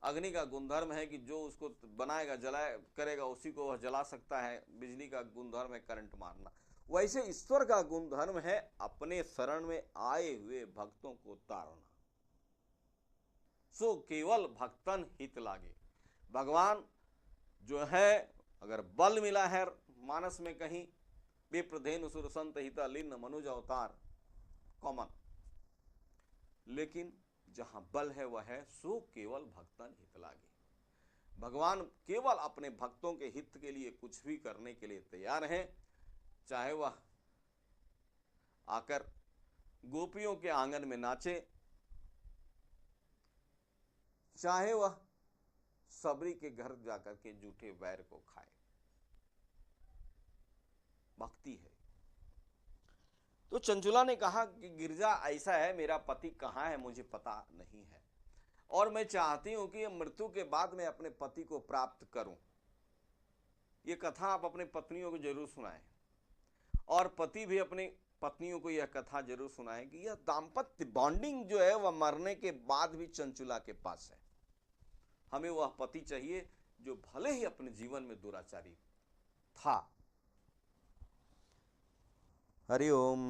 अग्नि का गुणधर्म है कि जो उसको बनाएगा, जलाए करेगा, उसी को वह जला सकता है। बिजली का गुणधर्म है करंट मारना। वैसे ईश्वर का गुणधर्म है अपने शरण में आए हुए भक्तों को तारना। सो केवल भक्तन हित लागे। भगवान जो है, अगर बल मिला है मानस में कहीं, विप्रधेनु सुर संत हिता लीन मनुज अवतार, कॉमन, लेकिन जहां बल है वह है सो केवल भक्तन हित लागे। भगवान केवल अपने भक्तों के हित के लिए कुछ भी करने के लिए तैयार हैं, चाहे वह आकर गोपियों के आंगन में नाचे, चाहे वह सबरी के घर जाकर के जूठे वैर को खाए। भक्ति है। तो चंचुला ने कहा कि गिरजा ऐसा है, मेरा पति कहाँ है मुझे पता नहीं है, और मैं चाहती हूं कि मृत्यु के बाद मैं अपने पति को प्राप्त करूं। ये कथा आप अपने पत्नियों को जरूर सुनाएं, और पति भी अपनी पत्नियों को यह कथा जरूर सुनाएं कि यह दाम्पत्य बॉन्डिंग जो है वह मरने के बाद भी चंचुला के पास है। हमें वह पति चाहिए जो भले ही अपने जीवन में दुराचारी था। हरि ओम।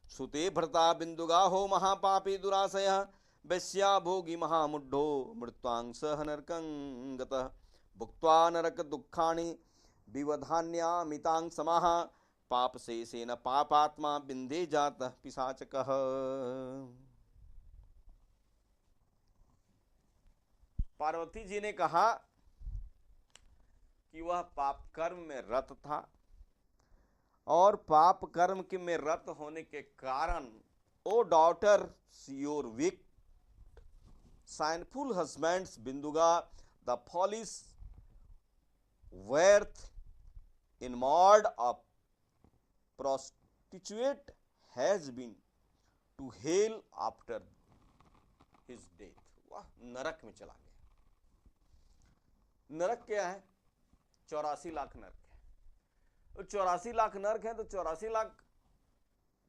सुते भ्रता बिंदुगा हो महापापी दुराशय, वैश्या भोगी महामुड्ढो मृत्वांश नरकं गतः, भुक्त्वा नरक दुखानि विवधान्यामितां समाः, पाप शेषेन पापात्मा बिंदे जातः पिशाचकः। पार्वती जी ने कहा कि वह पाप कर्म में रत था, और पाप कर्म के में रत होने के कारण, O daughter your weak sinful husbands Binduga, the foolish worth in mode of destitute has been to hell after his death. वह नरक में चला गया। नरक क्या है? 84 लाख नरक है। तो 84 लाख नरक है तो 84 लाख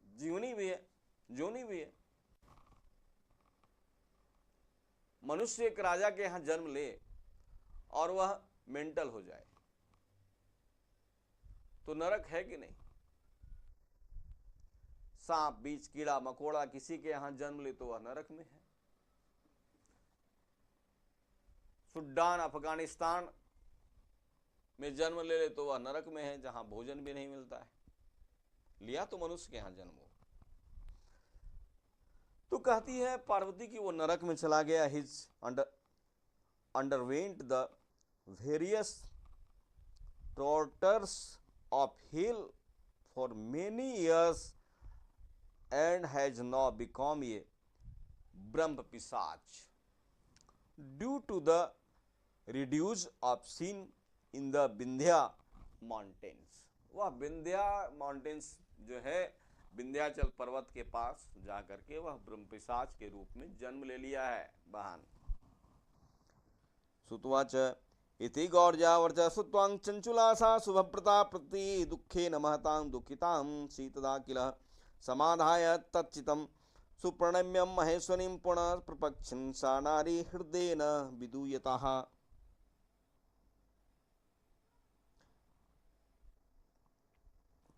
जीवनी भी है, जोनी भी है। मनुष्य एक राजा के यहां जन्म ले और वह मेंटल हो जाए तो नरक है कि नहीं? सांप, बीज, कीड़ा मकोड़ा किसी के यहां जन्म ले तो वह नरक में है। सुडान, अफगानिस्तान में जन्म ले ले तो वह नरक में है, जहां भोजन भी नहीं मिलता है। लिया तो मनुष्य के यहां जन्म हो। तो कहती है पार्वती की वो नरक में चला गया। His underwent the various tortures of hell for many years and has now become a brahma pishach due to the reduce of sin in the Vindhya mountains. वह विंध्या माउंटेन्स जो है, विंध्याचल पर्वत के पास जाकर के वह ब्रह्म पिशाच के रूप में जन्म ले लिया है। बहन सुतवाच इति गौर्जावर्च सुत्वां चंचुलासा शुभप्रता प्रति दुखे न महतां दुखितां सीतदा किल समाधाय तच्चितं सुप्रणम्यं महेश्वरीं पुनः प्रपक्षन् सा नारी हृदयेन विदूयतः।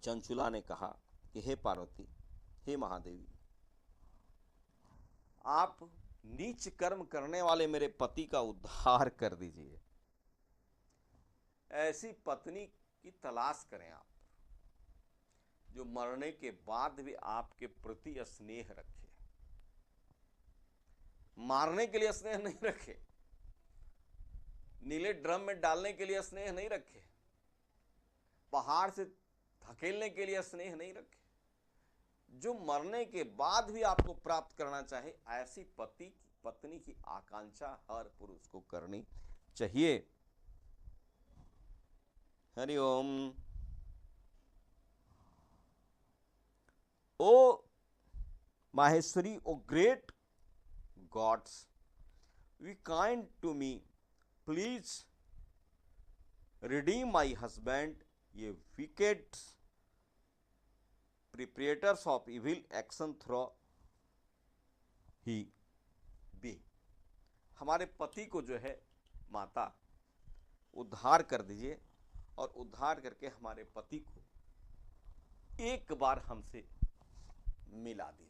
चंचुला ने कहा कि हे पार्वती, हे महादेवी, आप नीच कर्म करने वाले मेरे पति का उद्धार कर दीजिए। ऐसी पत्नी की तलाश करें आप जो मरने के बाद भी आपके प्रति स्नेह रखे, मारने के लिए स्नेह नहीं रखे, नीले ड्रम में डालने के लिए स्नेह नहीं रखे, पहाड़ से धकेलने के लिए स्नेह नहीं रखे, जो मरने के बाद भी आपको प्राप्त करना चाहे, ऐसी पत्नी की आकांक्षा हर पुरुष को करनी चाहिए। Hari Om. O Maheshwari, O great gods, be kind to me, please redeem my husband, ye wicked preparators of evil action through he be। हमारे पति को जो है माता उद्धार कर दीजिए और उद्धार करके हमारे पति को एक बार हमसे मिला दीजिए।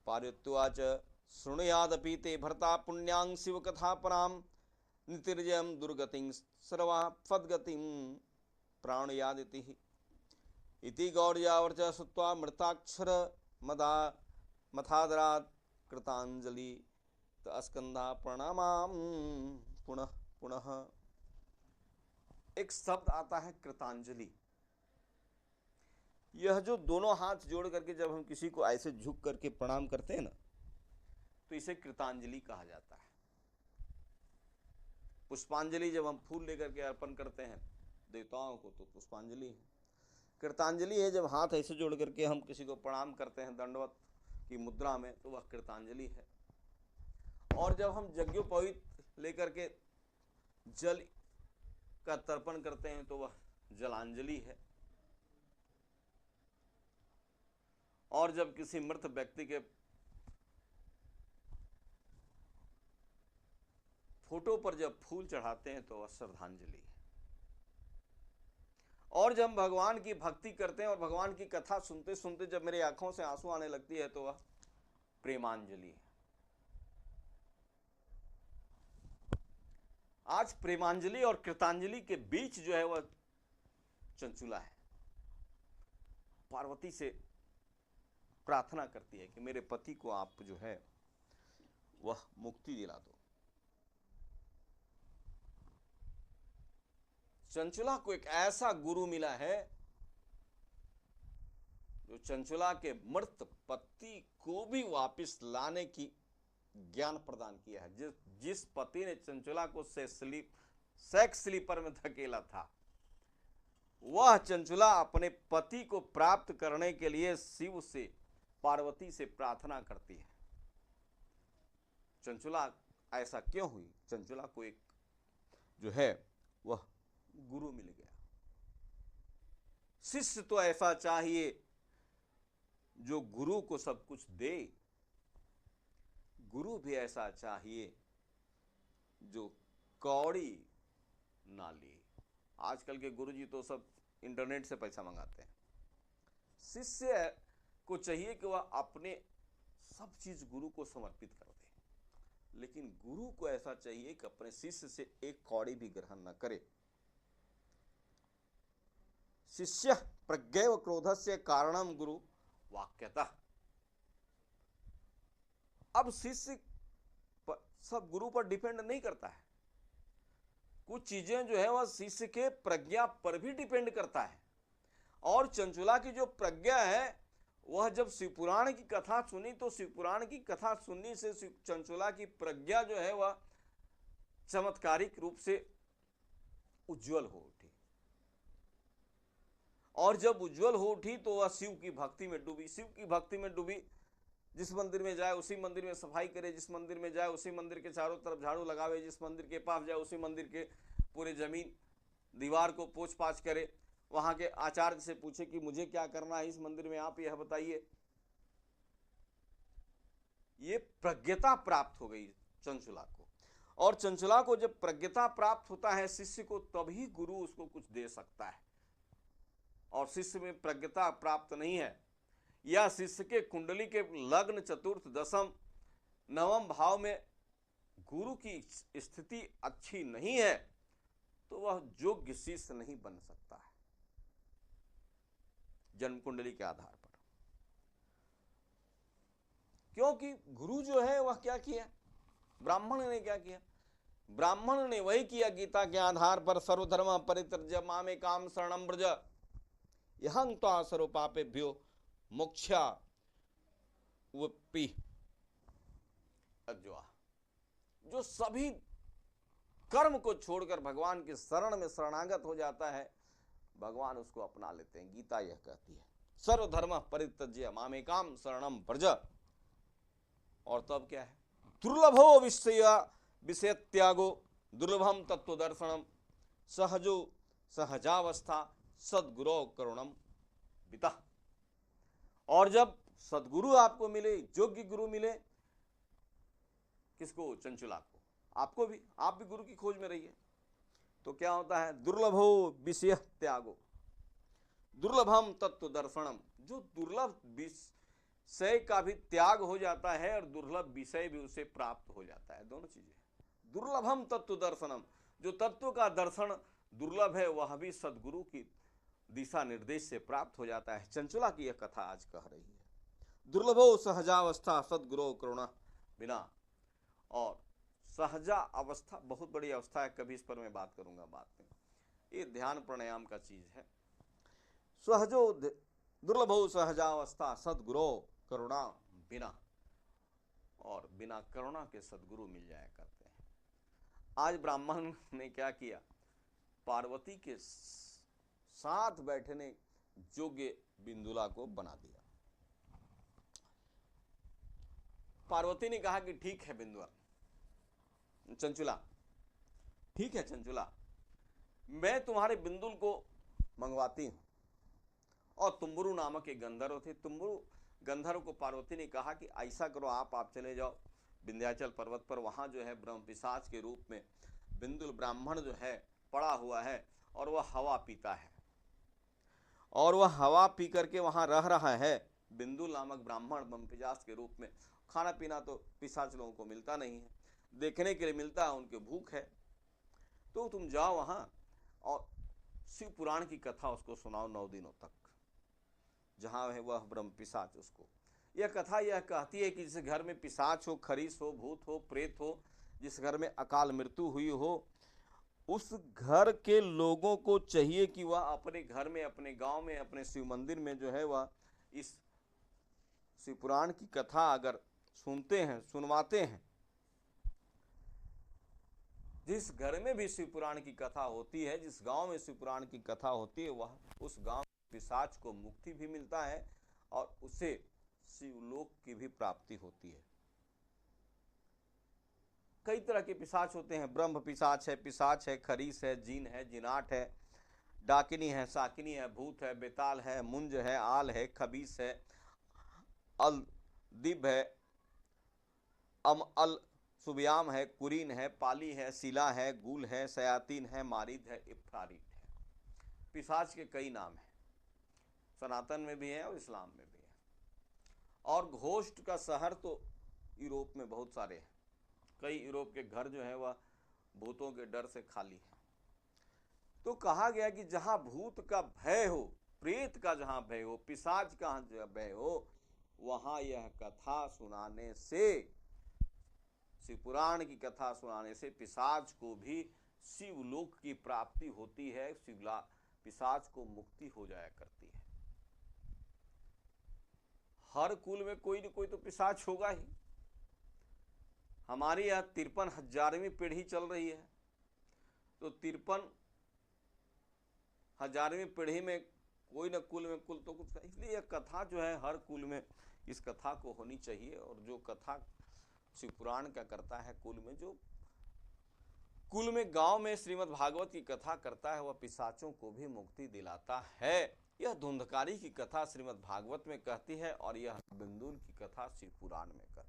पार्वत्युवाच शृणुयादपि ते भर्ता पुण्यां शिवकथा परां नितिर्जयं दुर्गतिं सर्वा त्वद्गतिं प्राणयादिति। इति गौर्यावर्च श्रुत्वा मृताक्षर मदा मथादरात् कृतांजलि अस्कंधा प्रणामां पुनः पुनः। एक शब्द आता है कृतांजलि। यह जो दोनों हाथ जोड़ करके जब हम किसी को ऐसे झुक करके प्रणाम करते हैं ना, तो इसे कृतांजलि कहा जाता है। पुष्पांजलि जब हम फूल लेकर के अर्पण करते हैं देवताओं को, तो पुष्पांजलि है। कृतांजलि है जब हाथ ऐसे जोड़ करके हम किसी को प्रणाम करते हैं दंडवत की मुद्रा में, तो वह कृतांजलि है। और जब हम यज्ञोपवीत लेकर के जल का तर्पण करते हैं तो वह जलांजलि है। और जब किसी मृत व्यक्ति के फोटो पर जब फूल चढ़ाते हैं तो वह श्रद्धांजलि है। और जब हम भगवान की भक्ति करते हैं और भगवान की कथा सुनते सुनते जब मेरी आंखों से आंसू आने लगती है तो वह प्रेमांजलि है। आज प्रेमांजलि और कृतांजलि के बीच जो है वह चंचुला है। पार्वती से प्रार्थना करती है कि मेरे पति को आप जो है वह मुक्ति दिला दो। चंचुला को एक ऐसा गुरु मिला है जो चंचुला के मृत पति को भी वापस लाने की ज्ञान प्रदान किया है। जिस पति ने चंचुला को सेक्स स्लीपर में धकेला था, वह चंचुला अपने पति को प्राप्त करने के लिए शिव से, पार्वती से प्रार्थना करती है। चंचुला ऐसा क्यों हुई? चंचुला को एक जो है वह गुरु मिल गया। शिष्य तो ऐसा चाहिए जो गुरु को सब कुछ दे, गुरु भी ऐसा चाहिए जो कौड़ी ना ले। आजकल के गुरुजी तो सब इंटरनेट से पैसा मंगाते हैं। शिष्य को चाहिए कि वह अपने सब चीज गुरु को समर्पित कर दे, लेकिन गुरु को ऐसा चाहिए कि अपने शिष्य से एक कौड़ी भी ग्रहण न करे। शिष्य प्रज्ञैव क्रोधस्य कारणम गुरु वाक्यतः। अब शिष्य सब गुरु पर डिपेंड नहीं करता है, कुछ चीजें जो है वह शिष्य के प्रज्ञा पर भी डिपेंड करता है। और चंचुला की जो प्रज्ञा है, वह जब शिवपुराण की कथा सुनी तो शिवपुराण की कथा सुनने से चंचुला की प्रज्ञा जो है वह चमत्कारिक रूप से उज्जवल हो उठी। और जब उज्जवल हो उठी तो वह शिव की भक्ति में डूबी। शिव की भक्ति में डूबी, जिस मंदिर में जाए उसी मंदिर में सफाई करे, जिस मंदिर में जाए उसी मंदिर के चारों तरफ झाड़ू लगावे, जिस मंदिर के पास जाए उसी मंदिर के पूरे जमीन दीवार को पोंछ पाछ करे, वहां के आचार्य से पूछे कि मुझे क्या करना है इस मंदिर में, आप यह बताइए। ये प्रज्ञता प्राप्त हो गई चंचुला को। और चंचुला को जब प्रज्ञता प्राप्त होता है शिष्य को, तभी गुरु उसको कुछ दे सकता है। और शिष्य में प्रज्ञता प्राप्त नहीं है, या शिष्य के कुंडली के लग्न चतुर्थ दशम नवम भाव में गुरु की स्थिति अच्छी नहीं है, तो वह योग्य शिष्य नहीं बन सकता है जन्म कुंडली के आधार पर। क्योंकि गुरु जो है वह क्या किया, ब्राह्मण ने क्या किया? ब्राह्मण ने वही किया गीता के आधार पर, सर्वधर्म परित्यज्य मामेकाम शरणं व्रज यहं त्वा सर्व पापेभ्यो मोक्षा वपि अज्वा। जो सभी कर्म को छोड़कर भगवान के शरण में शरणागत हो जाता है, भगवान उसको अपना लेते हैं। गीता यह कहती है सर्वधर्म परित्यज्य मामेकाम शरणं व्रज। और तब क्या है? दुर्लभो विषय त्यागो दुर्लभम तत्व दर्शनम सहजो सहजावस्था सद्गुरो करुणम पिता। और जब सद्गुरु आपको मिले, योग्य गुरु मिले, किसको? चंचुला को। आपको भी, आप भी गुरु की खोज में रहिए। तो क्या होता है? दुर्लभो विषय त्यागो दुर्लभम तत्व दर्शनम। जो दुर्लभ विषय का भी त्याग हो जाता है और दुर्लभ विषय भी उसे प्राप्त हो जाता है, दोनों चीजें। दुर्लभम तत्व दर्शनम, जो तत्व का दर्शन दुर्लभ है वह भी सद्गुरु की दिशा निर्देश से प्राप्त हो जाता है। चंचुला की यह कथा आज कह रही है। दुर्लभो सहजावस्था सद्गुरो करुणा बिना। और सहजा अवस्था बहुत बड़ी अवस्था है, कभी इस पर मैं बात करूंगा बाद में। ये ध्यान प्राणायाम का चीज है। सहजो दुर्लभो सहजावस्था सद्गुरो करुणा बिना। और बिना करुणा के सद्गुरु मिल जाया करते हैं। आज ब्राह्मण ने क्या किया? पार्वती के साथ बैठने योग्य बिंदुला को बना दिया। पार्वती ने कहा कि ठीक है बिंदुआ, चंचुला, ठीक है चंचुला, मैं तुम्हारे बिंदुल को मंगवाती हूं। और तुम्बुरु नामक एक गंधर्व थे। तुम्बुरु गंधर्व को पार्वती ने कहा कि ऐसा करो, आप चले जाओ विंध्याचल पर्वत पर, वहां जो है ब्रह्म पिशाच के रूप में बिंदुल ब्राह्मण जो है पड़ा हुआ है और वह हवा पीता है। और वह हवा पी करके वहां रह रहा है। बिंदुल नामक ब्राह्मण ब्रह्म पिशाच के रूप में। खाना पीना तो पिशाच लोगों को मिलता नहीं है, देखने के लिए मिलता है, उनके भूख है। तो तुम जाओ वहां और शिव पुराण की कथा उसको सुनाओ 9 दिनों तक, जहां है वह ब्रह्म पिशाच। उसको यह कथा यह कहती है कि जिस घर में पिशाच हो, खरीस हो, भूत हो, प्रेत हो, जिस घर में अकाल मृत्यु हुई हो, उस घर के लोगों को चाहिए कि वह अपने घर में, अपने गांव में, अपने शिव मंदिर में जो है वह इस शिव पुराण की कथा अगर सुनते हैं, सुनवाते हैं, जिस घर में भी शिव पुराण की कथा होती है, जिस गांव में शिव पुराण की कथा होती है, वह उस गांव पिशाच को मुक्ति भी मिलता है और उसे शिवलोक की भी प्राप्ति होती है। कई तरह के पिशाच होते हैं, ब्रह्म पिशाच है, खरीस है, जीन है, जिनाट है, डाकिनी है, साकिनी है, भूत है, बेताल है, मुंज है, आल है, खबीस है, अल दिब है, अल सुबयाम है, कुरीन है, पाली है, सिला है, गुल है, सयातीन है, मारिद है, इफ्रारिट है। पिशाच के कई नाम हैं, सनातन में भी है और इस्लाम में भी है। और घोस्ट का शहर तो यूरोप में बहुत सारे हैं। कई यूरोप के घर जो है वह भूतों के डर से खाली है। तो कहा गया कि जहां भूत का भय हो, प्रेत का जहां भय हो, पिशाच का जहां भय हो, वहां यह कथा सुनाने से, शिव पुराण की कथा सुनाने से पिशाच को भी शिवलोक की प्राप्ति होती है, पिशाच को मुक्ति हो जाया करती है। हर कुल में कोई न कोई तो पिशाच होगा ही। हमारी यह 53,000वीं पीढ़ी चल रही है, तो 53,000वीं पीढ़ी में कोई न कुल में कुल तो कुछ, इसलिए यह कथा जो है हर कुल में इस कथा को होनी चाहिए। और जो कथा शिव पुराण का करता है कुल में, जो कुल में गांव में श्रीमद् भागवत की कथा करता है, वह पिशाचों को भी मुक्ति दिलाता है। यह धुंधकारी की कथा श्रीमद् भागवत में कहती है और यह बिंदुल की कथा शिव पुराण में कहती है।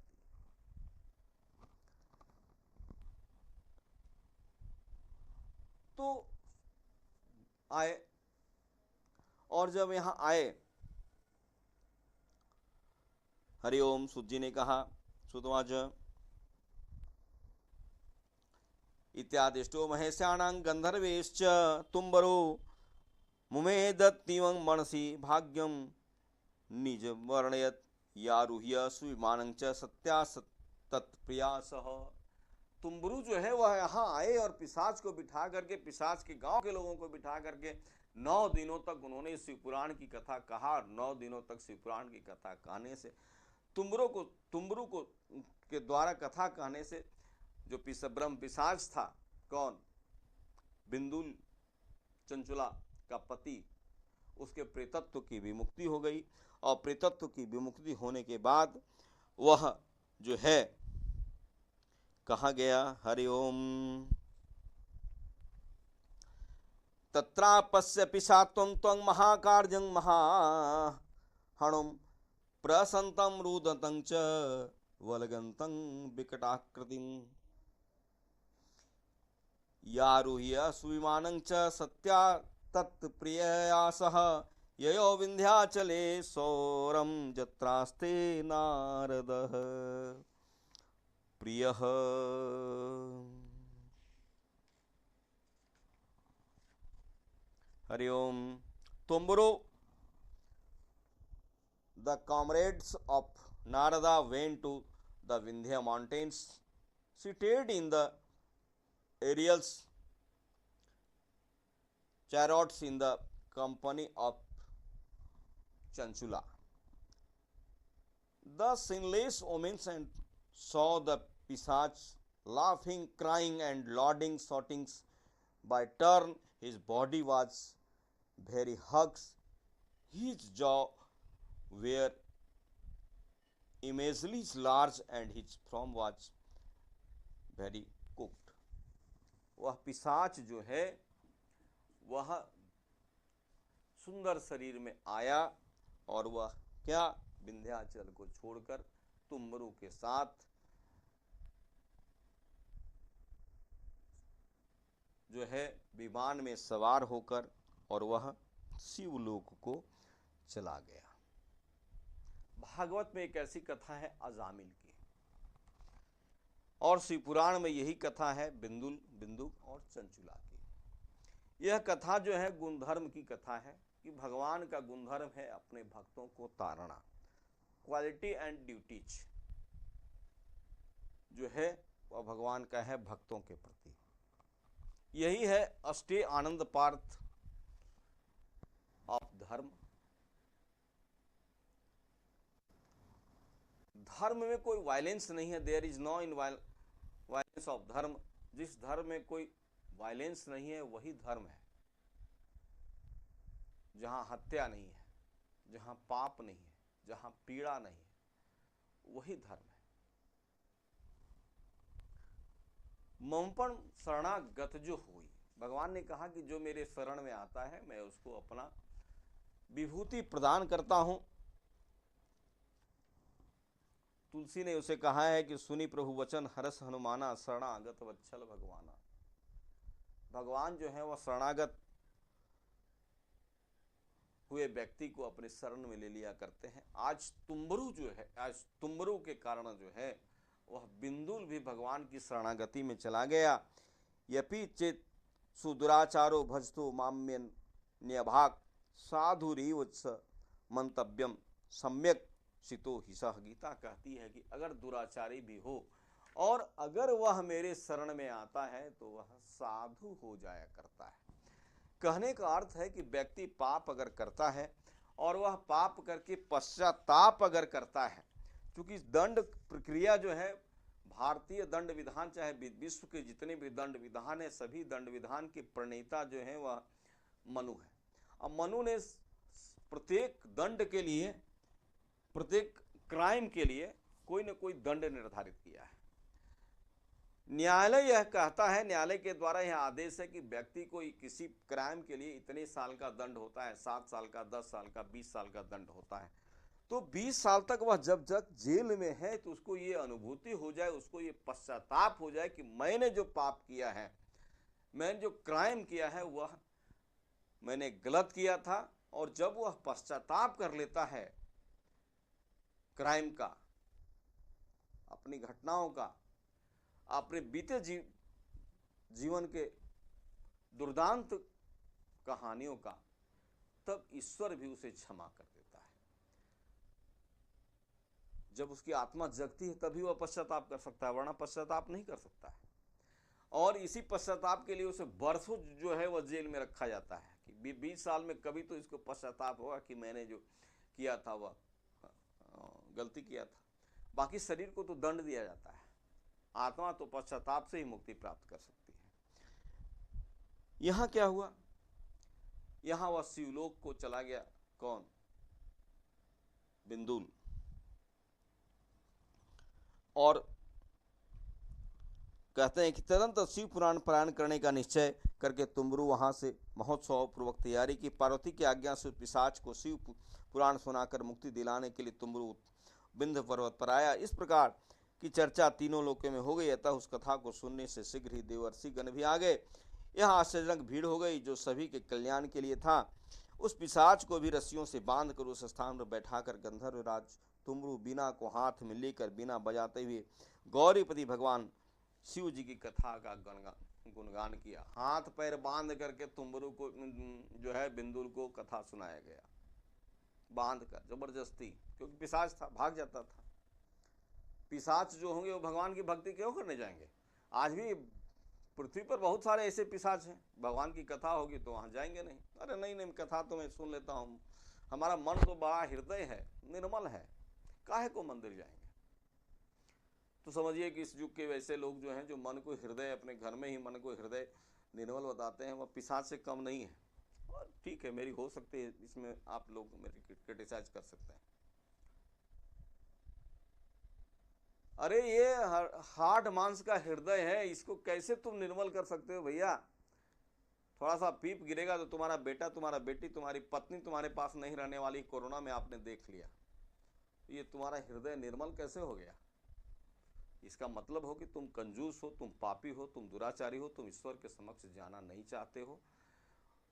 तो आए, और जब यहां आए, हरिओम, सुत जी ने कहा, सुतवाच इत्यादिष्टो महेशाणां गंधर्वेश्च तुम्बरो मुमेदत्तिवं मनसि भाग्यम निज वर्णयत यारुह्य सुविमानं च सत्या तत्प्रियासः। तुम्बरु जो है वह यहाँ आए और पिशाच को बिठा करके, पिशाच के गांव के लोगों को बिठा करके 9 दिनों तक उन्होंने शिव पुराण की कथा कहा। और 9 दिनों तक शिव पुराण की कथा कहने से, तुम्बरु को के द्वारा कथा कहने से जो ब्रह्म पिशाच था, कौन, बिंदुल चंचुला का पति, उसके प्रेतत्व की विमुक्ति हो गई। और प्रेतत्व की विमुक्ति होने के बाद वह जो है कहा गया, हरिओम, तत्रापस्य पिशात्वं त्वं महाकार्यं महाहणुं प्रसन्तं रुदतं च वलगन्तं विकटाकृतिं यारुह्य सुविमानं च सत्या तत्प्रिययासः ययो विन्ध्याचले सौरं जत्रास्ते नारदः प्रियः। Hariom. तुम्बरो, the comrades of Narada went to the Vindhya mountains, seated in the Ariel's chariots in the company of Chanchula, the sinless women, and saw the Pisach laughing, crying, and lauding, shouting. By turn, his body was very hugs, his jaw were immensely large, and his form was very cooked. वह पिशाच जो है वह सुंदर शरीर में आया और वह क्या, विंध्याचल को छोड़कर तुम्बरु के साथ जो है विमान में सवार होकर और वह शिवलोक को चला गया। भागवत में एक ऐसी कथा है अजामिल की, और शिव पुराण में यही कथा है बिंदु और चंचुला की। यह कथा जो है गुणधर्म की कथा है कि भगवान का गुणधर्म है अपने भक्तों को तारना, क्वालिटी एंड ड्यूटीज जो है वह भगवान का है भक्तों के प्रति। यही है अष्टे आनंद पार्थ ऑफ धर्म। धर्म में कोई वायलेंस नहीं है, there is no in violence of dharma. जिस धर्म में कोई वायलेंस नहीं है वही धर्म है, जहां हत्या नहीं है, जहां पाप नहीं है, जहां पीड़ा नहीं है, वही धर्म है। ममपण शरणागत जो हुई, भगवान ने कहा कि जो मेरे शरण में आता है मैं उसको अपना विभूति प्रदान करता हूं। तुलसी ने उसे कहा है कि सुनी प्रभु वचन हरस हनुमाना, शरणागत वत्सल भगवाना। भगवान जो है वह शरणागत हुए व्यक्ति को अपने शरण में ले लिया करते हैं। आज तुम्बरु जो है, आज तुम्बरु के कारण जो है वह बिंदुल भी भगवान की शरणागति में चला गया। यपि चेत सुदुराचारो भजतो माम्य न्यभाग साधुरीव मंतव्यम सम्यक सितो हिसह। गीता कहती है कि अगर दुराचारी भी हो और अगर वह मेरे शरण में आता है तो वह साधु हो जाया करता है। कहने का अर्थ है कि व्यक्ति पाप अगर करता है और वह पाप करके पश्चाताप अगर करता है, क्योंकि दंड प्रक्रिया जो है, भारतीय दंड विधान चाहे विश्व के जितने भी दंड विधान है, सभी दंड विधान के प्रणेता जो है वह मनु है। अब मनु ने प्रत्येक दंड के लिए, प्रत्येक क्राइम के लिए कोई न कोई दंड निर्धारित किया है। न्यायालय यह कहता है, न्यायालय के द्वारा यह आदेश है कि व्यक्ति को किसी क्राइम के लिए इतने साल का दंड होता है, 7 साल का, 10 साल का, 20 साल का दंड होता है। तो 20 साल तक वह जब तक जेल में है तो उसको ये अनुभूति हो जाए, उसको ये पश्चाताप हो जाए कि मैंने जो पाप किया है, मैंने जो क्राइम किया है वह मैंने गलत किया था। और जब वह पश्चाताप कर लेता है क्राइम का, अपनी घटनाओं का, अपने बीते जीवन के दुर्दांत कहानियों का, तब ईश्वर भी उसे क्षमा कर देता है। जब उसकी आत्मा जगती है तभी वह पश्चाताप कर सकता है, वरना पश्चाताप नहीं कर सकता है। और इसी पश्चाताप के लिए उसे बरसों जो है वह जेल में रखा जाता है कि 20 साल में कभी तो इसको पश्चाताप होगा कि मैंने जो किया था वह गलती किया था। बाकी शरीर को तो दंड दिया जाता है, आत्मा तो पश्चाताप से ही मुक्ति प्राप्त कर सकती है। यहां क्या हुआ, यहां वह शिवलोक को चला गया। कौन? बिंदुल। और कहते हैं कि तदंतर शिव पुराण पारायण करने का निश्चय करके तुम्बरु वहां से महोत्सव पूर्वक तैयारी की। पार्वती की आज्ञा से पिशाच को शिव पुराण सुनाकर मुक्ति दिलाने के लिए तुम्बरु विंध्य पर्वत पर आया। इस प्रकार की चर्चा तीनों लोकों में हो गई। अतः उस कथा को सुनने से शीघ्र ही देवर्षि गण भी आ गए। यहाँ आश्चर्यजनक भीड़ हो गई जो सभी के कल्याण के लिए था। उस पिशाच को भी रस्सियों से बांध कर उस स्थान पर बैठाकर गंधर्व राज तुम्बरु बीना को हाथ में लेकर बीना बजाते हुए गौरीपति भगवान शिव जी की कथा का गुणगान किया। हाथ पैर बांध करके तुम्बरु को जो है बिंदुल को कथा सुनाया गया, बांध कर जबरदस्ती, क्योंकि पिशाच था, भाग जाता था। पिशाच जो होंगे वो भगवान की भक्ति क्यों करने जाएंगे? आज भी पृथ्वी पर बहुत सारे ऐसे पिशाच हैं, भगवान की कथा होगी तो वहां जाएंगे नहीं। अरे नहीं नहीं, कथा तो मैं सुन लेता हूँ, हमारा मन तो बड़ा हृदय है, निर्मल है, काहे को मंदिर जाएंगे? तो समझिए कि इस युग के वैसे लोग जो हैं, जो मन को हृदय, अपने घर में ही मन को हृदय निर्मल बताते हैं, वह पिशाच से कम नहीं है। और ठीक है, मेरी हो सकती है, इसमें आप लोग मेरी क्रिटिसाइज कर सकते हैं। अरे ये हार्ड मांस का हृदय है, इसको कैसे तुम निर्मल कर सकते हो भैया? थोड़ा सा पीप गिरेगा तो तुम्हारा बेटा, तुम्हारा बेटी, तुम्हारी पत्नी तुम्हारे पास नहीं रहने वाली। कोरोना में आपने देख लिया, ये तुम्हारा हृदय निर्मल कैसे हो गया? इसका मतलब हो कि तुम कंजूस हो, तुम पापी हो, तुम दुराचारी हो, तुम ईश्वर के समक्ष जाना नहीं चाहते हो।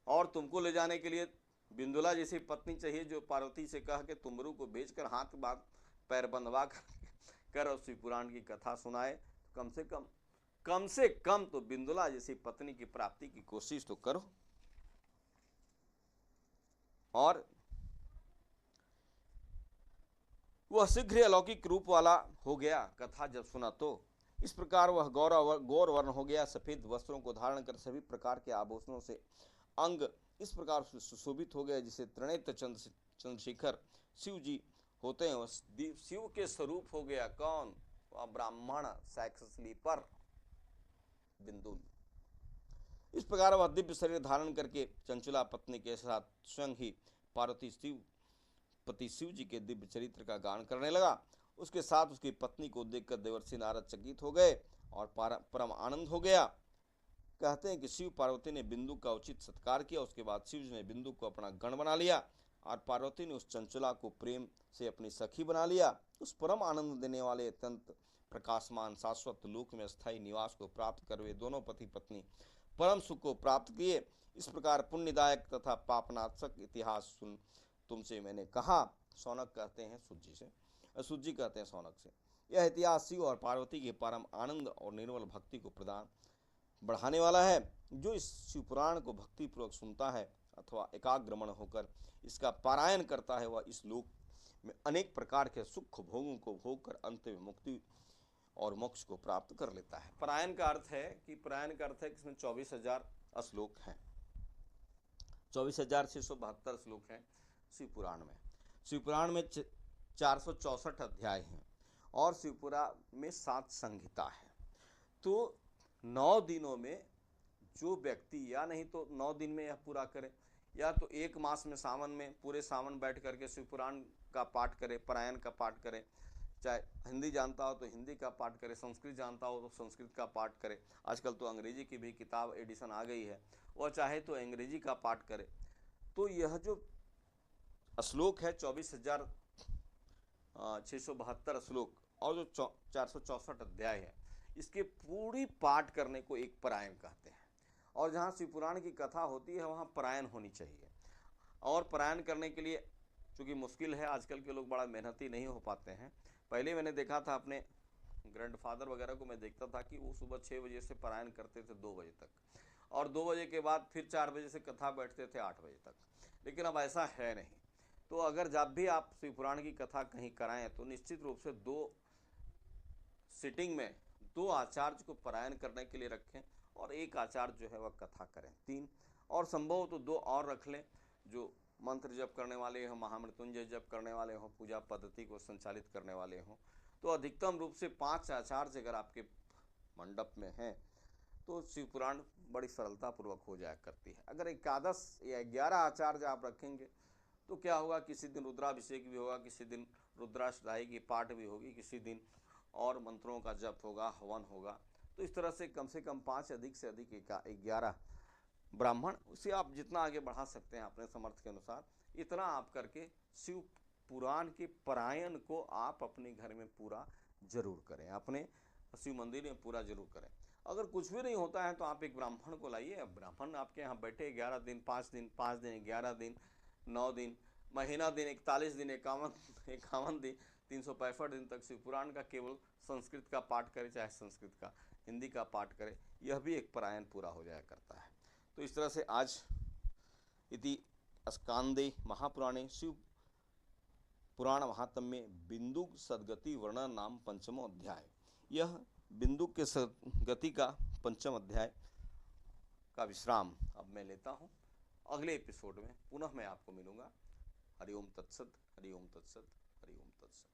और तुमको ले जाने के लिए बिंदुला जैसी पत्नी चाहिए जो पार्वती से कह के तुम्बरु को बेचकर हाथ बांध पैर बंधवा कर और शिव पुराण की कथा सुनाए। कम से कम तो बिंदुला जैसी पत्नी की प्राप्ति की कोशिश तो करो। और वह शीघ्र अलौकिक रूप वाला हो गया। कथा जब सुना तो इस प्रकार वह गौर वर्ण हो गया। सफेद वस्त्रों को धारण कर सभी प्रकार के आभूषणों से अंग इस प्रकार सुशोभित हो गया जिसे त्रिनेत्र चंद्रशेखर शिव जी होते हैं। वह शिव के स्वरूप हो गया। कौन? वह ब्राह्मण सेक्स स्लीपर। बिंदु ने। इस प्रकार वह दिव्य शरीर धारण करके चंचला पत्नी के साथ स्वयं ही पार्वती पति शिव जी के दिव्य चरित्र का गान करने लगा। उसके साथ उसकी पत्नी को देखकर देवर्षि नारद चकित हो गए और परम आनंद हो गया। कहते हैं कि शिव पार्वती ने बिंदु का उचित सत्कार किया। उसके बाद शिव जी ने बिंदु को अपना गण बना लिया और पार्वती ने उस चंचला को प्रेम से अपनी सखी बना लिया। उस परम आनंद देने वाले अत्यंत प्रकाशमान शाश्वत लोक में स्थायी निवास को प्राप्त कर वे दोनों पति पत्नी परम सुख को प्राप्त किए। इस प्रकार पुण्यदायक तथा पापनाशक इतिहास सुन तुमसे मैंने कहा। सौनक कहते हैं सूत जी से, सूत जी कहते हैं सौनक से, यह इतिहास शिव और पार्वती के परम आनंद और निर्मल भक्ति को प्रदान बढ़ाने वाला है। जो इस शिव पुराण को भक्तिपूर्वक सुनता है अथवा एकाग्रमण होकर इसका पारायण करता है, वह इस लोक में अनेक प्रकार के सुख भोगों को भोग कर अंत में मुक्ति और मोक्ष को प्राप्त कर लेता है। पारायण का अर्थ है कि इसमें 24,000 श्लोक हैं, 24,672 श्लोक हैं शिव पुराण में। शिव पुराण में 464 अध्याय हैं और शिवपुराण में 7 संहिता है। तो 9 दिनों में जो व्यक्ति या नहीं तो 9 दिन में यह पूरा करे, या तो 1 मास में सावन में पूरे सावन बैठ करके शिवपुराण का पाठ करे, पारायण का पाठ करे। चाहे हिंदी जानता हो तो हिंदी का पाठ करे, संस्कृत जानता हो तो संस्कृत का पाठ करे। आजकल तो अंग्रेजी की भी किताब एडिशन आ गई है, वह चाहे तो अंग्रेजी का पाठ करे। तो यह जो श्लोक है 24,672 श्लोक और जो 464 अध्याय है, इसके पूरी पाठ करने को एक पारायण कहते हैं। और जहाँ शिवपुराण की कथा होती है वहाँ पारायण होनी चाहिए। और पारायण करने के लिए चूँकि मुश्किल है, आजकल के लोग बड़ा मेहनती नहीं हो पाते हैं। पहले मैंने देखा था अपने ग्रैंडफादर वगैरह को, मैं देखता था कि वो सुबह 6 बजे से पारायण करते थे 2 बजे तक, और 2 बजे के बाद फिर 4 बजे से कथा बैठते थे 8 बजे तक। लेकिन अब ऐसा है नहीं। तो अगर जब भी आप शिवपुराण की कथा कहीं कराएं तो निश्चित रूप से 2 सिटिंग में 2 आचार्य को पारायण करने के लिए रखें और 1 आचार्य जो है वह कथा करें। 3 और संभव तो 2 और रख लें जो मंत्र जप करने वाले हों, महामृत्युंजय जप करने वाले हों, पूजा पद्धति को संचालित करने वाले हों। तो अधिकतम रूप से 5 आचार्य अगर आपके मंडप में हैं तो शिवपुराण बड़ी सरलतापूर्वक हो जाया करती है। अगर 11 या 11 आचार्य आप रखेंगे तो क्या होगा, किसी दिन रुद्राभिषेक भी होगा, किसी दिन रुद्राष्टदायी की पाठ भी होगी, किसी दिन और मंत्रों का जप होगा, हवन होगा। तो इस तरह से कम 5 अधिक से अधिक 11 ब्राह्मण, उसे आप जितना आगे बढ़ा सकते हैं अपने समर्थ के अनुसार, इतना आप करके शिव पुराण के पारायण को आप अपने घर में पूरा जरूर करें, अपने शिव मंदिर में पूरा जरूर करें। अगर कुछ भी नहीं होता है तो आप एक ब्राह्मण को लाइए। ब्राह्मण आपके यहाँ बैठे 11 दिन, 5 दिन, 5 दिन, 11 दिन, 9 दिन, महीना दिन, 41 दिन, 51 दिन, 365 दिन तक शिवपुराण का केवल संस्कृत का पाठ करे, चाहे संस्कृत का हिंदी का पाठ करे, यह भी एक पारायण पूरा हो जाया करता है। तो इस तरह से आज इति स्कांदे महापुराणे शिव पुराण महात्म्य बिंदु सदगति वर्णन नाम 5वां अध्याय, यह बिंदु के सदगति का 5वां अध्याय का विश्राम अब मैं लेता हूँ। अगले एपिसोड में पुनः मैं आपको मिलूंगा। हरि ओम तत्सत, हरि ओम तत्सत, हरि ओम तत्सत।